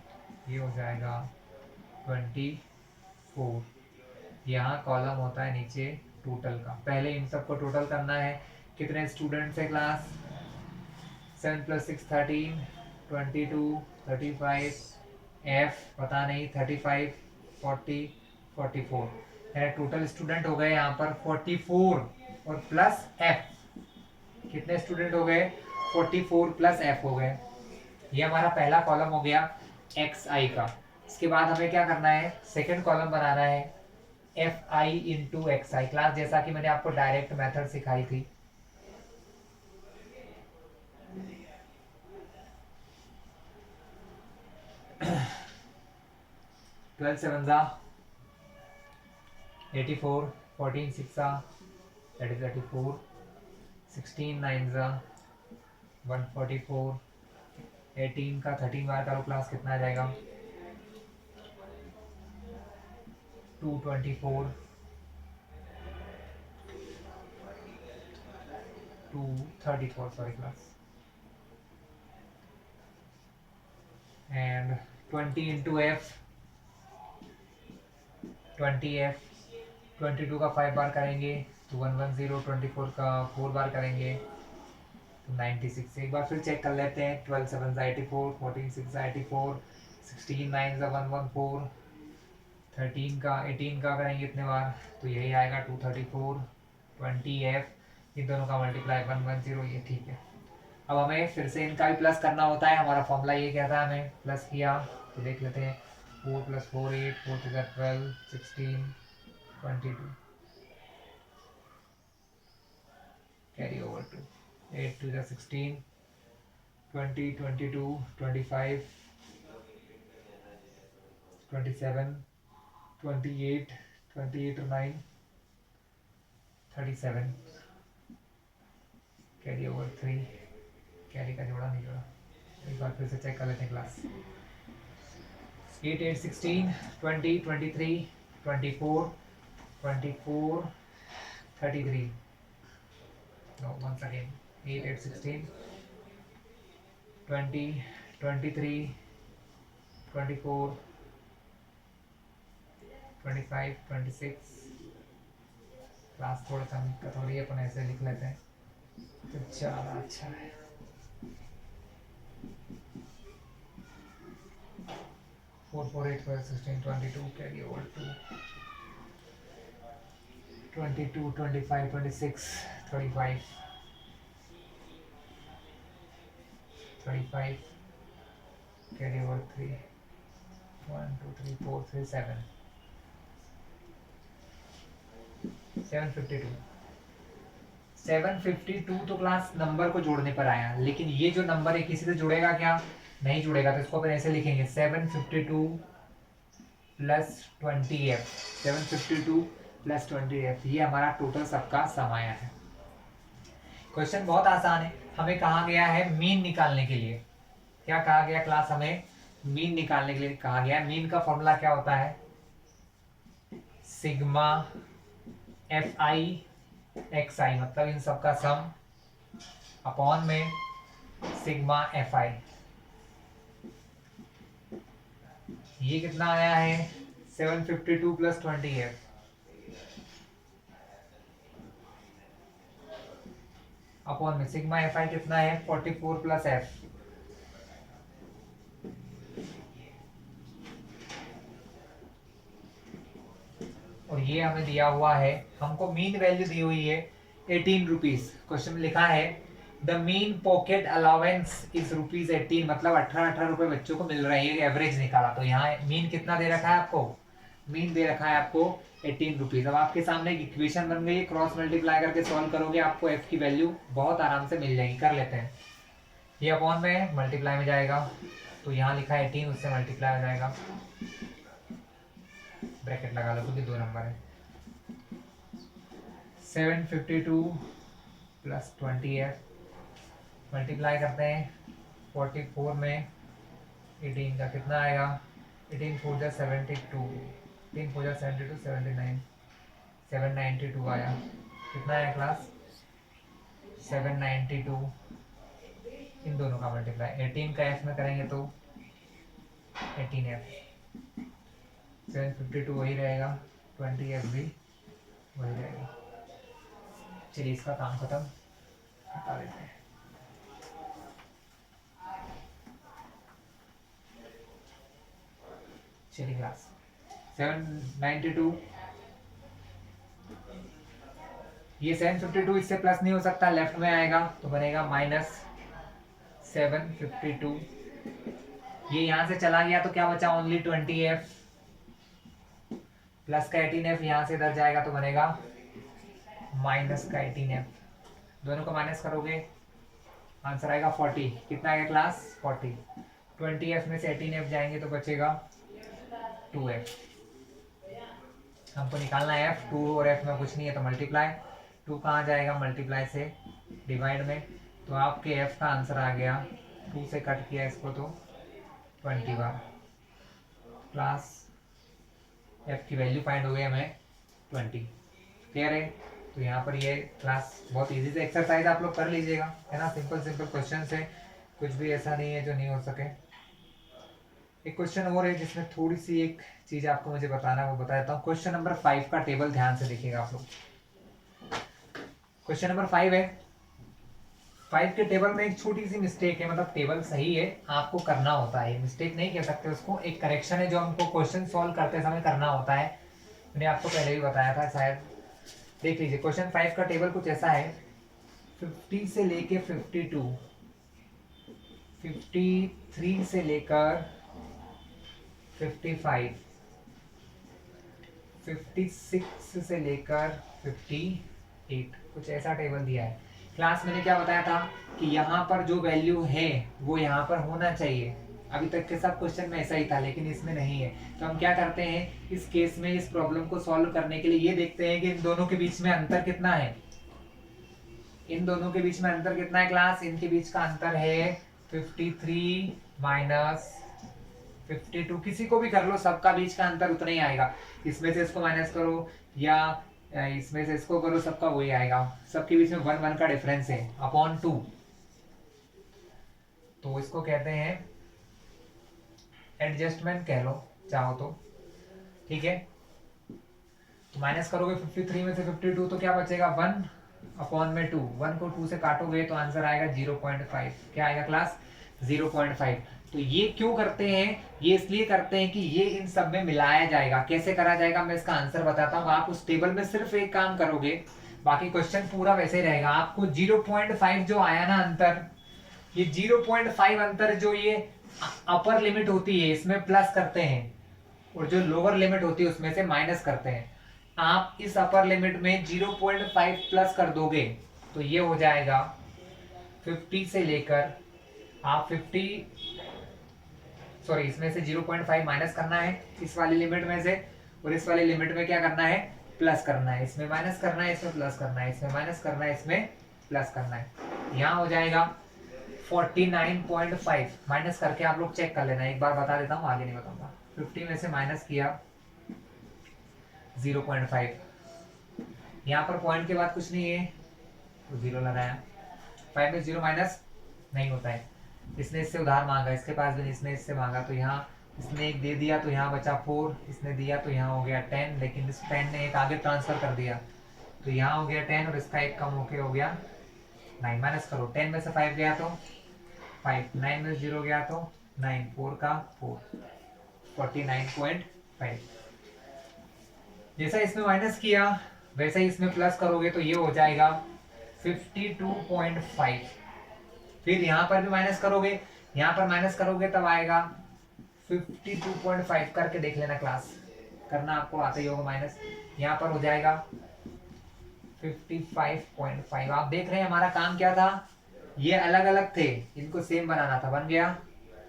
ये हो जाएगा 24। यहाँ कॉलम होता है नीचे टोटल का, पहले इन सबको टोटल करना है। कितने स्टूडेंट्स है क्लास, 7 + 6 13, 22, 35, F पता नहीं 35, 40, 44, यानी टोटल स्टूडेंट हो गए यहाँ पर 44, और प्लस F कितने स्टूडेंट हो गए 44 प्लस F हो गए। ये हमारा पहला कॉलम हो गया XI का। इसके बाद हमें क्या करना है, सेकंड कॉलम बनाना है FI इंटू XI, क्लास जैसा कि मैंने आपको डायरेक्ट मेथड सिखाई थी। ट्वेल्व 7 84, 14 6 that is 34, 16 9 144, 18 का 13 बार करो क्लास, कितना आ जाएगा 224, 234 sorry class, and 20 into F, 20f, 22 का 5 बार करेंगे तो 110, 24 का 4 बार करेंगे तो 96। एक बार फिर चेक कर लेते हैं। 12 7 84, 14 6 84, 16 9 114, 13 का 18 का करेंगे इतने बार तो यही आएगा 234, 20f, इन दोनों का मल्टीप्लाई 110, ये ठीक है। अब हमें फिर से इनका भी प्लस करना होता है, हमारा फॉर्मूला ये कहता है, हमें प्लस किया तो देख लेते हैं। 4 + 4 8, 4 to the 12, 16, 22, carry over to 8 to the 16, 20, 22, 25, 27, 28, 28 or 9, 37, carry over 3, carry का जोड़ा नहीं जोड़ा, एक बार फिर से चेक कर लेते हैं class. 8 8 16, 20, 23, 24, 24, 33, no once again 8 8 16, 20, 23, 24, 25, 26, class थोड़ा सा दिक्कत हो रही है, अपन ऐसे लिख लेते हैं तो ज़्यादा अच्छा है। 4 4 8 12 16 22, carry over to 22, 25, 26, 35, 35, carry over 3, 1 2 3 4 3 7, 752, 752 तो क्लास नंबर को जोड़ने पर आया, लेकिन ये जो नंबर है किसी से जुड़ेगा क्या, नहीं जुड़ेगा, तो इसको अपन ऐसे लिखेंगे 752 प्लस 20f, 752 प्लस 20f, ये हमारा टोटल सबका सम आया है। क्वेश्चन बहुत आसान है, हमें कहा गया है मीन निकालने के लिए। क्या कहा गया क्लास, हमें मीन निकालने के लिए कहा गया। मीन का फॉर्मूला क्या होता है, सिग्मा fi xi, मतलब इन सबका सम अपॉन में सिग्मा fi। ये कितना आया है 752 प्लस 20f, अपॉन में सिग्मा fi कितना है 44 प्लस f, और ये हमें दिया हुआ है, हमको मीन वैल्यू दी हुई है 18 रुपीज। क्वेश्चन में लिखा है the mean pocket allowance is ₹18, मतलब 18 रुपए बच्चों को मिल रहे हैं, एवरेज निकाला। तो यहाँ मीन कितना दे रखा है आपको, मीन दे रखा है आपको 18 रुपीज। अब आपके सामने एक इक्वेशन बन गई, क्रॉस मल्टीप्लाई करके सॉल्व करोगे आपको एफ की वैल्यू बहुत आराम से मिल जाएगी। कर लेते हैं, ये अपॉन में मल्टीप्लाई में जाएगा, तो यहाँ लिखा है 18, उससे मल्टीप्लाई हो जाएगा, ब्रैकेट लगा लो क्योंकि 2 नंबर है। 752 प्लस 20f, मल्टीप्लाई करते हैं 44 में 18 का कितना आएगा, 18 4 जा 72, 18 4 जा 72, 79, 792 आया। कितना आया क्लास 792, इन दोनों का मल्टीप्लाई 18 का f में करेंगे तो 18f, 752 वही रहेगा, 20f भी वही रहेगा। चलिए इसका काम खत्म, हटा देते हैं। चलिए क्लास 792, ये 752 इससे प्लस नहीं हो सकता, लेफ्ट में आएगा तो बनेगा -752। ये यहां से चला गया तो क्या बचा, ओनली 20f, प्लस का 18f यहां से इधर जाएगा तो बनेगा माइनस का 18f, दोनों को माइनस करोगे आंसर आएगा 40। कितना आएगा क्लास 40, 20f में से 18f जाएंगे तो बचेगा 2f। हमको निकालना है f, 2 और f में कुछ नहीं है तो मल्टीप्लाई, 2 कहाँ जाएगा मल्टीप्लाई से डिवाइड में, तो आपके एफ का आंसर आ गया 2 से कट किया इसको तो 20 बार प्लस एफ की वैल्यू फाइंड हो गई हमें 20। क्लियर है? तो यहाँ पर ये क्लास बहुत इजी से एक्सरसाइज आप लोग कर लीजिएगा, है ना। सिंपल सिंपल क्वेश्चन है, कुछ भी ऐसा नहीं है जो नहीं हो सके। एक क्वेश्चन और है जिसमें थोड़ी सी एक चीज आपको मुझे बताना है, वो बता देता हूँ। क्वेश्चन नंबर 5 का टेबल ध्यान से देखिएगा आप लोग। क्वेश्चन नंबर 5 है, 5 के टेबल में एक छोटी सी मिस्टेक है, मतलब टेबल सही है, आपको करना होता है, मिस्टेक नहीं कह सकते उसको, एक करेक्शन है जो हमको क्वेश्चन सॉल्व करते समय करना होता है। मैंने आपको पहले भी बताया था शायद, देख लीजिए। क्वेश्चन 5 का टेबल कुछ ऐसा है, 50 से लेके 52, 53 से लेकर 55, 56 से लेकर 58, कुछ ऐसा टेबल दिया है। क्लास मैंने क्या बताया था कि यहाँ पर जो वैल्यू है वो यहाँ पर होना चाहिए। अभी तक के सब क्वेश्चन में ऐसा ही था, लेकिन इसमें नहीं है। तो हम क्या करते हैं इस केस में, इस प्रॉब्लम को सॉल्व करने के लिए ये देखते हैं कि इन दोनों के बीच में अंतर कितना है। इन दोनों के बीच में अंतर कितना है क्लास? इनके बीच का अंतर है 53 माइनस 52। किसी को भी कर लो, सबका बीच का अंतर उतना ही आएगा। इसमें से इसको माइनस करो या इसमें से इसको करो, सबका वही आएगा। सबके बीच में 1 1 का डिफरेंस है अपॉन 2, तो इसको कहते हैं एडजस्टमेंट कह लो चाहो तो, ठीक है। तो माइनस करोगे 53 में से 52 तो क्या बचेगा 1 अपॉन में 2, 1 को 2 से काटोगे तो आंसर आएगा 0.5। क्या आएगा क्लास? 0.5। तो ये क्यों करते हैं? ये इसलिए करते हैं कि ये इन सब में मिलाया जाएगा। कैसे करा जाएगा मैं इसका आंसर बताता हूँ। आप उस टेबल में सिर्फ एक काम करोगे, बाकी क्वेश्चन पूरा वैसे ही रहेगा। आपको 0.5 जो आया ना अंतर, ये 0.5 अंतर जो ये अपर लिमिट होती है इसमें प्लस करते हैं, और जो लोअर लिमिट होती है उसमें से माइनस करते हैं। आप इस अपर लिमिट में 0.5 प्लस कर दोगे तो ये हो जाएगा 50 से लेकर आप 50, सॉरी इसमें से 0.5 माइनस करना है इस वाली लिमिट में से, और इस वाली लिमिट में क्या करना है? प्लस करना है। इसमें माइनस करना है, इसमें प्लस करना है, इसमें माइनस करना है, इसमें प्लस करना है। यहाँ हो जाएगा 49.5। माइनस करके आप लोग चेक कर लेना, एक बार बता देता हूँ, आगे नहीं बताऊंगा। 50 में से माइनस किया 0.5, यहाँ पर पॉइंट के बाद कुछ नहीं है तो 0 लगाया। 5 में 0 माइनस नहीं होता है। इसने इससे उधार मांगा, इसके पास भी इसने इससे मांगा, तो यहाँ इसने एक दे दिया तो यहाँ बचा 4, इसने दिया तो यहाँ हो गया 10, लेकिन इस 10 ने एक आगे ट्रांसफर कर दिया तो यहाँ हो गया 10, और इसका एक कम होके हो गया 9। माइनस करो, 10 में से 5 गया तो 5, 9 में 0 गया तो 9, 4 का 4, 49.5। जैसा इसमें माइनस किया वैसे ही इसमें प्लस करोगे तो ये हो जाएगा 52.5। फिर यहाँ पर भी माइनस करोगे, यहाँ पर माइनस करोगे तब आएगा 52.5। करके देख लेना क्लास, करना आपको आता ही होगा माइनस। यहाँ पर हो जाएगा 55.5। आप देख रहे हैं हमारा काम क्या था, ये अलग अलग थे, इनको सेम बनाना था, बन गया।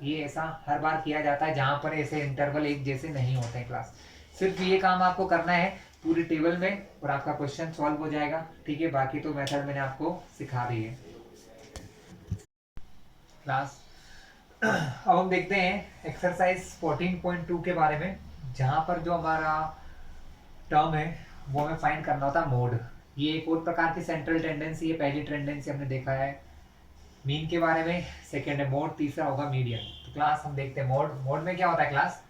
ये ऐसा हर बार किया जाता है जहां पर ऐसे इंटरवल एक जैसे नहीं होते हैं क्लास। सिर्फ ये काम आपको करना है पूरी टेबल में और आपका क्वेश्चन सॉल्व हो जाएगा, ठीक है। बाकी तो मेथड मैंने आपको सिखा दी है क्लास। अब हम देखते हैं एक्सरसाइज 14.2 के बारे में, जहां पर जो हमारा टर्म है वो हमें फाइंड करना होता है मोड। ये एक और प्रकार की सेंट्रल टेंडेंसी है। पहली टेंडेंसी हमने देखा है मीन के बारे में, सेकेंड है मोड, तीसरा होगा मीडियन। तो क्लास हम देखते हैं मोड। मोड में क्या होता है क्लास?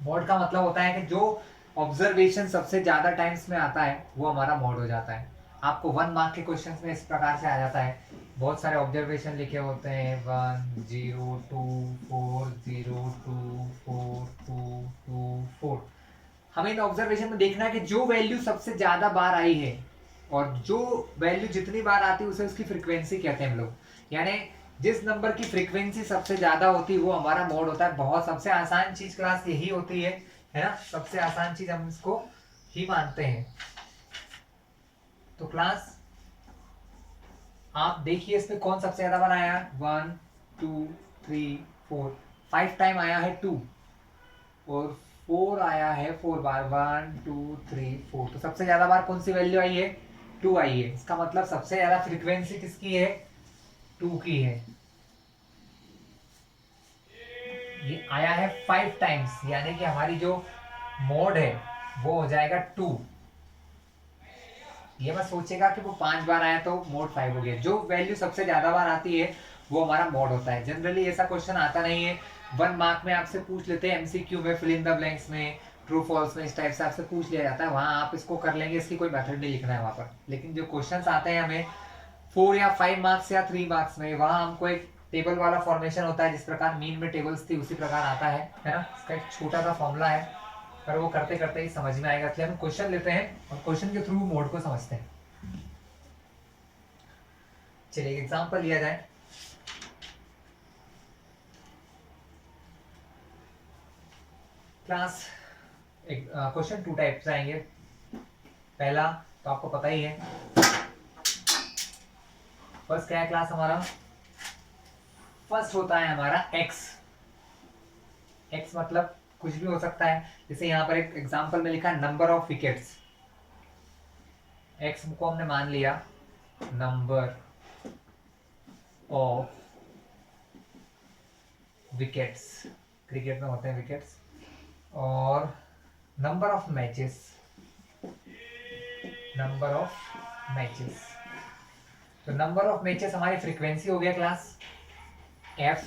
मोड का मतलब होता है कि जो ऑब्जर्वेशन सबसे ज्यादा टाइम्स में आता है वो हमारा मोड हो जाता है। आपको 1 मार्क के क्वेश्चन में इस प्रकार से आ जाता है, बहुत सारे ऑब्जर्वेशन लिखे होते हैं 1 0 2 4 0 2 4 2 2 4। हमें इन ऑब्जर्वेशन में देखना है कि जो वैल्यू सबसे ज्यादा बार आई है, और जो वैल्यू जितनी बार आती है उसे उसकी फ्रीक्वेंसी कहते हैं हम लोग। यानी जिस नंबर की फ्रीक्वेंसी सबसे ज्यादा होती है वो हमारा मोड होता है। बहुत सबसे आसान चीज क्लास यही होती है ना, सबसे आसान चीज हम इसको ही मानते हैं। तो क्लास आप देखिए इसमें कौन सबसे ज्यादा बार आया, 1 2 3 4, 5 टाइम आया है 2, और 4 आया है 4 बार, 1 2 3 4। तो सबसे ज्यादा बार कौन सी वैल्यू आई है? 2 आई है, इसका मतलब सबसे ज्यादा फ्रीक्वेंसी किसकी है, 2 की है। ये आया है 5 टाइम्स, यानी कि हमारी जो मोड है वो हो जाएगा 2। ये बस सोचेगा कि वो 5 बार आया तो मोड 5 हो गया। जो वैल्यू सबसे ज्यादा बार आती है वो हमारा मोड होता है। जनरली ऐसा क्वेश्चन आता नहीं है, 1 मार्क में आपसे पूछ लेते हैं, एमसीक्यू में, फिल इन द ब्लैंक्स में, ट्रू फॉल्स में, इस टाइप से आपसे पूछ लिया जाता है, वहां आप इसको कर लेंगे, इसकी कोई मेथड नहीं लिखना है वहां पर। लेकिन जो क्वेश्चंस आते हैं हमें 4 या 5 मार्क्स या 3 मार्क्स में, वहां हमको एक टेबल वाला फॉर्मेशन होता है, जिस प्रकार मीन में टेबल्स थी उसी प्रकार आता है ना। इसका एक छोटा सा फॉर्मूला है, पर वो करते करते ही समझ में आएगा। इसलिए हम क्वेश्चन लेते हैं और क्वेश्चन के थ्रू मोड को समझते हैं। चलिए एग्जांपल लिया जाए। क्लास क्वेश्चन 2 टाइप से आएंगे। पहला तो आपको पता ही है, फर्स्ट क्या है क्लास हमारा, फर्स्ट होता है हमारा एक्स। एक्स मतलब कुछ भी हो सकता है, जैसे यहाँ पर एक एग्जांपल में लिखा है नंबर ऑफ विकेट्स। एक्स को हमने मान लिया नंबर ऑफ विकेट्स, क्रिकेट में होते हैं विकेट्स, और number of matches, number of matches. तो नंबर ऑफ मैचेस हमारी फ्रीक्वेंसी हो गया क्लास एफ,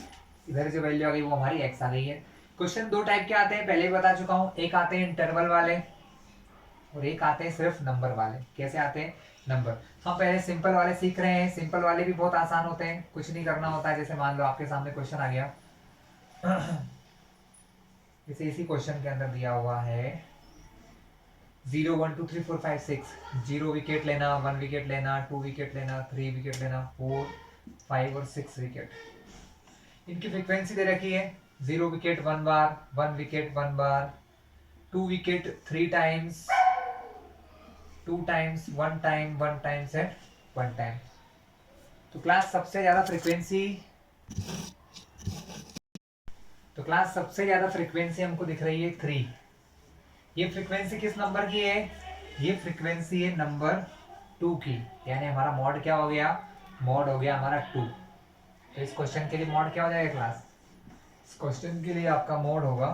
इधर जो वैल्यू आ गई वो हमारी एक्स आ गई है। क्वेश्चन 2 टाइप के आते हैं, पहले ही बता चुका हूं, एक आते हैं इंटरवल वाले और एक आते हैं सिर्फ नंबर वाले। कैसे आते हैं नंबर, हम पहले सिंपल वाले सीख रहे हैं। सिंपल वाले भी बहुत आसान होते हैं, कुछ नहीं करना होता है। जैसे मान लो आपके सामने क्वेश्चन आ गया, जैसे इसी क्वेश्चन के अंदर दिया हुआ है 0 1 2 3 4 5 6, 0 विकेट लेना, 1 विकेट लेना, 2 विकेट लेना, 3 विकेट लेना, 4 5 और 6 विकेट। इनकी फ्रीक्वेंसी दे रखी है 0 wicket 1 bar, 1 wicket 1 bar, 2 wicket 3 times, 2 times, 1 time, 1 times and 1 time. तो क्लास सबसे ज्यादा फ्रीक्वेंसी हमको दिख रही है 3। ये फ्रीक्वेंसी किस नंबर की है, ये फ्रीक्वेंसी है नंबर 2 की, यानी हमारा मॉड क्या हो गया, मॉड हो गया हमारा 2। तो इस क्वेश्चन के लिए मॉड क्या हो जाएगा क्लास, इस क्वेश्चन के लिए आपका मोड होगा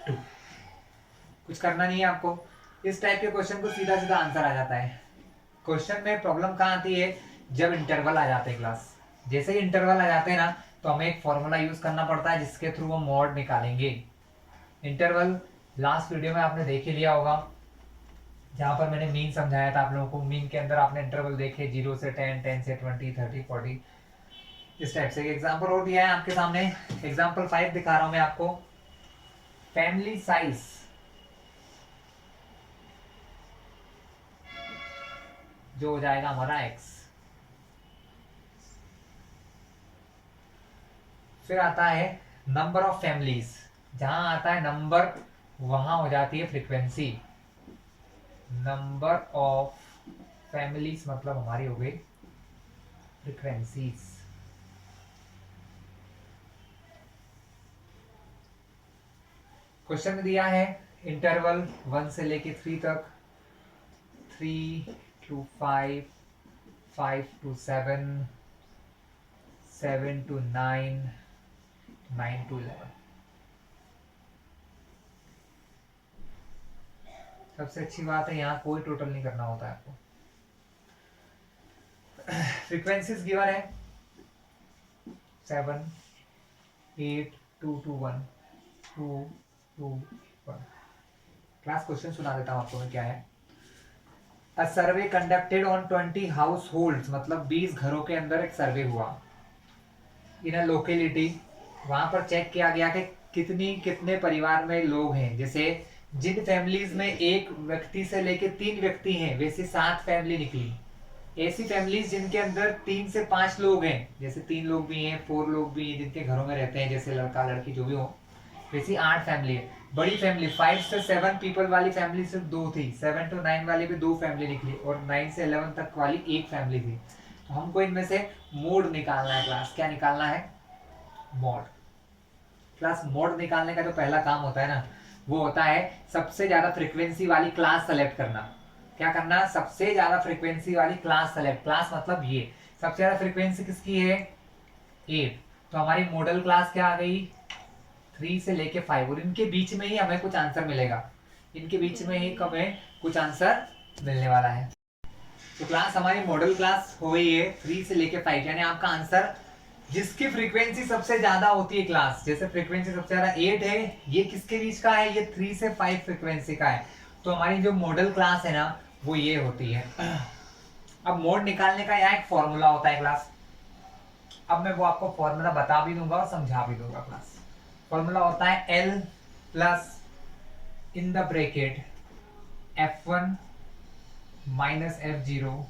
2। कुछ करना नहीं है आपको, इस टाइप के क्वेश्चन को सीधा सीधा आंसर आ जाता है। क्वेश्चन में प्रॉब्लम कहाँ आती है, जब इंटरवल आ जाते हैं क्लास। जैसे ही इंटरवल आ जाते हैं ना, तो हमें एक फॉर्मूला यूज करना पड़ता है जिसके थ्रू हम मोड निकालेंगे। इंटरवल लास्ट वीडियो में आपने देख ही लिया होगा, जहां पर मैंने मीन समझाया था आप लोगों को। मीन के अंदर आपने इंटरवल देखे 0 से 10, 10 से 20, 30, 40, इस टाइप से। एग्जाम्पल और दिया है आपके सामने, एग्जाम्पल 5 दिखा रहा हूं मैं आपको। फैमिली साइज, जो हो जाएगा हमारा एक्स। फिर आता है नंबर ऑफ फैमिलीज, जहां आता है नंबर वहां हो जाती है फ्रीक्वेंसी। नंबर ऑफ फैमिलीज मतलब हमारी हो गई फ्रीक्वेंसीज। क्वेश्चन में दिया है इंटरवल 1 से लेके 3 तक, 3 to 5, 5 to 7, 7 to 9, 9 to 11। सबसे अच्छी बात है यहाँ कोई टोटल नहीं करना होता है आपको। फ्रीक्वेंसीज गिवन है 7, 8, 2 to 1, 2 2 1। क्लास क्वेश्चन सुना देता हूँ आपको मैं, क्या है। A survey conducted on 20 household, मतलब 20 घरों के अंदर एक सर्वे हुआ इन अ लोकेलिटी। वहां पर चेक किया गया कि कितने परिवार में लोग हैं। जैसे जिन फैमिलीज में एक व्यक्ति से लेके 3 व्यक्ति हैं, वैसे 7 फैमिली निकली। ऐसी फैमिलीज जिनके अंदर 3 से 5 लोग हैं, जैसे 3 लोग भी हैं, 4 लोग भी हैं, जिनके घरों में रहते हैं, जैसे लड़का लड़की जो भी हो, वैसी 8 फैमिली है। बड़ी फैमिली 5 से 7 पीपल वाली फैमिली सिर्फ 2 थी, 7 to 9 वाली भी 2 फैमिली निकली, और 9 से 11 तक वाली 1 फैमिली थी। तो हमको इनमें से मोड निकालना है क्लास। क्या निकालना है, मोड। क्लास मोड निकालने का जो पहला काम होता है ना, वो होता है सबसे ज्यादा फ्रीक्वेंसी वाली क्लास सेलेक्ट करना। क्या करना, सबसे ज्यादा फ्रीक्वेंसी वाली क्लास सेलेक्ट, क्लास मतलब ये सबसे ज्यादा फ्रीक्वेंसी किसकी है 8, तो हमारी मॉडल क्लास क्या आ गई 3 से लेके 5, और इनके बीच में ही हमें कुछ आंसर मिलेगा, इनके बीच में ही हमें कुछ आंसर मिलने वाला है। तो क्लास हमारी मॉडल क्लास हो गई है 3 से लेके 5, यानी आपका आंसर जिसकी फ्रीक्वेंसी सबसे ज्यादा होती है क्लास, जैसे फ्रीक्वेंसी सबसे ज्यादा 8 है, ये किसके बीच का है, ये 3 से 5 फ्रीक्वेंसी का है, तो हमारी जो मॉडल क्लास है ना वो ये होती है। अब मोड निकालने का यहाँ एक फॉर्मूला होता है क्लास, अब मैं वो आपको फॉर्मूला बता भी दूंगा और समझा भी दूंगा। क्लास फॉर्मूला होता है L plus in the bracket F1 minus F0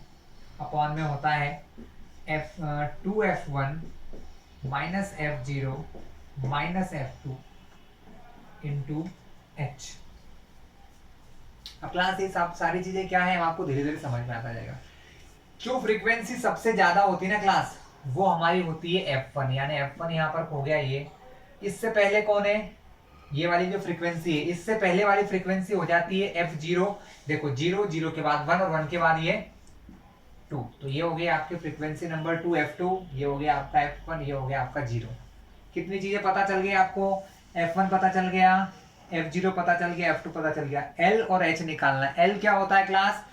upon में होता है 2F1 minus F0 minus F2 into H। अब क्लास ये सब सारी चीजें क्या है आपको धीरे धीरे समझ में आता जाएगा। जो फ्रीक्वेंसी सबसे ज्यादा होती है ना क्लास, वो हमारी होती है F1, यानी F1 यहाँ पर हो गया ये, इससे पहले कौन है, ये वाली जो फ्रीक्वेंसी है, इससे पहले वाली फ्रीक्वेंसी हो जाती है F0, देखो 0, 0 के बाद 1 और 1 के बाद ये 2, तो ये हो गया आपकी फ्रीक्वेंसी नंबर 2 F2, ये हो गया आपका F1, ये हो गया आपका 0। कितनी चीजें पता चल गई आपको, F1 पता चल गया, F0 पता चल गया, F2 पता चल गया। L और H निकालना। L क्या होता है क्लास,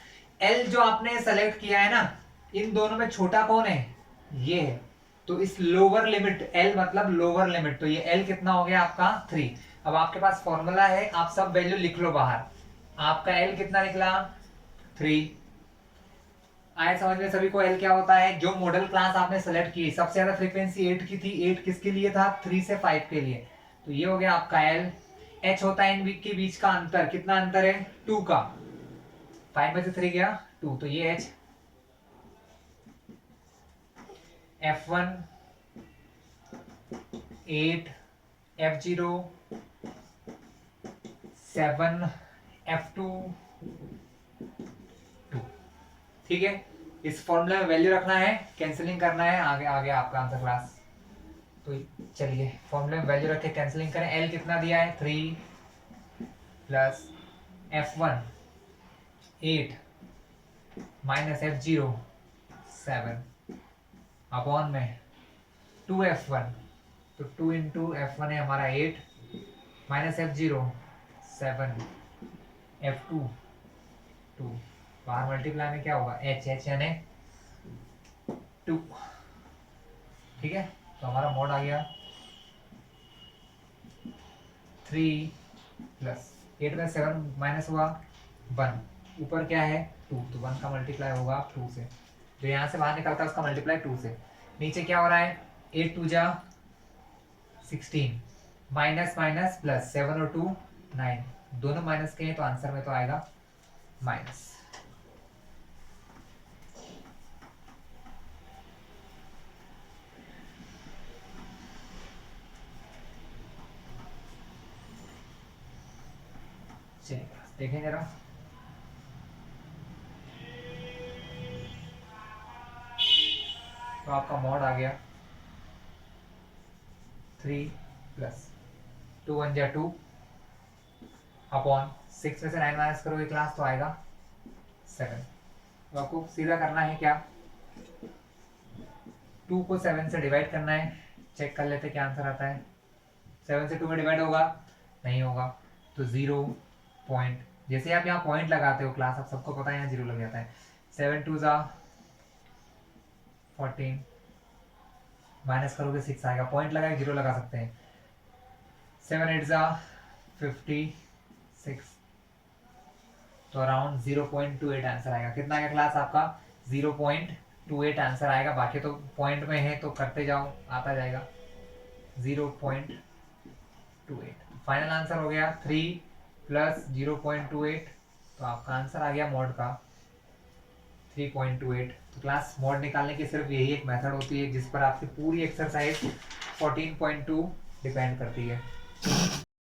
L जो आपने सेलेक्ट किया है ना, इन दोनों में छोटा कौन है, ये है, तो इस लोअर लिमिट, L मतलब लोअर लिमिट, तो ये L कितना हो गया आपका 3। अब आपके पास फॉर्मूला है, आप सब वैल्यू लिख लो बाहर, आपका L कितना निकला 3। आए समझ में सभी को, L क्या होता है, जो मॉडल क्लास आपने सेलेक्ट की सबसे ज्यादा फ्रीक्वेंसी 8 की थी, 8 किसके लिए था 3 से 5 के लिए, तो ये हो गया आपका L। H होता है इन के बीच का अंतर, कितना अंतर है 2 का, 5 में से 3 गया 2, तो ये H। F1 8, F0 7, F2 2। ठीक है, इस फॉर्मूले में वैल्यू रखना है, कैंसिलिंग करना है, आगे आगे आपका आंसर क्लास। तो चलिए फॉर्मूले में वैल्यू रख के कैंसिलिंग करें। L कितना दिया है 3 plus F1 8 minus F0 7 upon में 2F1, तो 2 इंटू F1 है हमारा 8 माइनस F0 7 F2 2, बाहर मल्टीप्लाई में क्या होगा H यानी 2। ठीक है, तो हमारा मोड आ गया 3 प्लस 8 में 7 माइनस हुआ 1, ऊपर क्या है 2, तो 1 का मल्टीप्लाई होगा 2 से, जो यहाँ से बाहर निकलता है उसका मल्टीप्लाई 2 से। नीचे क्या हो रहा है 8 2 जा 16 माइनस माइनस प्लस 7 और 2 9, दोनों माइनस के हैं तो आंसर में तो आएगा माइनस। चलिए देखें जरा, तो आपका मॉड आ गया 3 प्लस 2 1 जा 2 अपॉन 6 में से 9 माइनस करोगे क्लास तो आएगा 7। तो आपको सीधा करना है क्या, 2 को 7 से डिवाइड करना है, चेक कर लेते क्या आंसर आता है। 7 से 2 में डिवाइड होगा, नहीं होगा, तो 0 पॉइंट, जैसे आप यहाँ पॉइंट लगाते हो क्लास, आप सबको पता है यहाँ 0 लग जाता है। 7 2 जा 14 माइनस करोगे 6 आएगा, पॉइंट लगाए 0 लगा सकते हैं। 7 8 जा 56, तो अराउंड 0.28 आंसर आएगा। कितना आएगा क्लास आपका 0.28 आंसर आएगा, बाकी तो पॉइंट में है तो करते जाओ आता जाएगा 0.28। फाइनल आंसर हो गया 3 प्लस 0.28, तो आपका आंसर आ गया मोड का 3.28। तो क्लास मोड निकालने की सिर्फ यही एक मेथड होती है जिस पर आपकी पूरी एक्सरसाइज 14.2 डिपेंड करती है।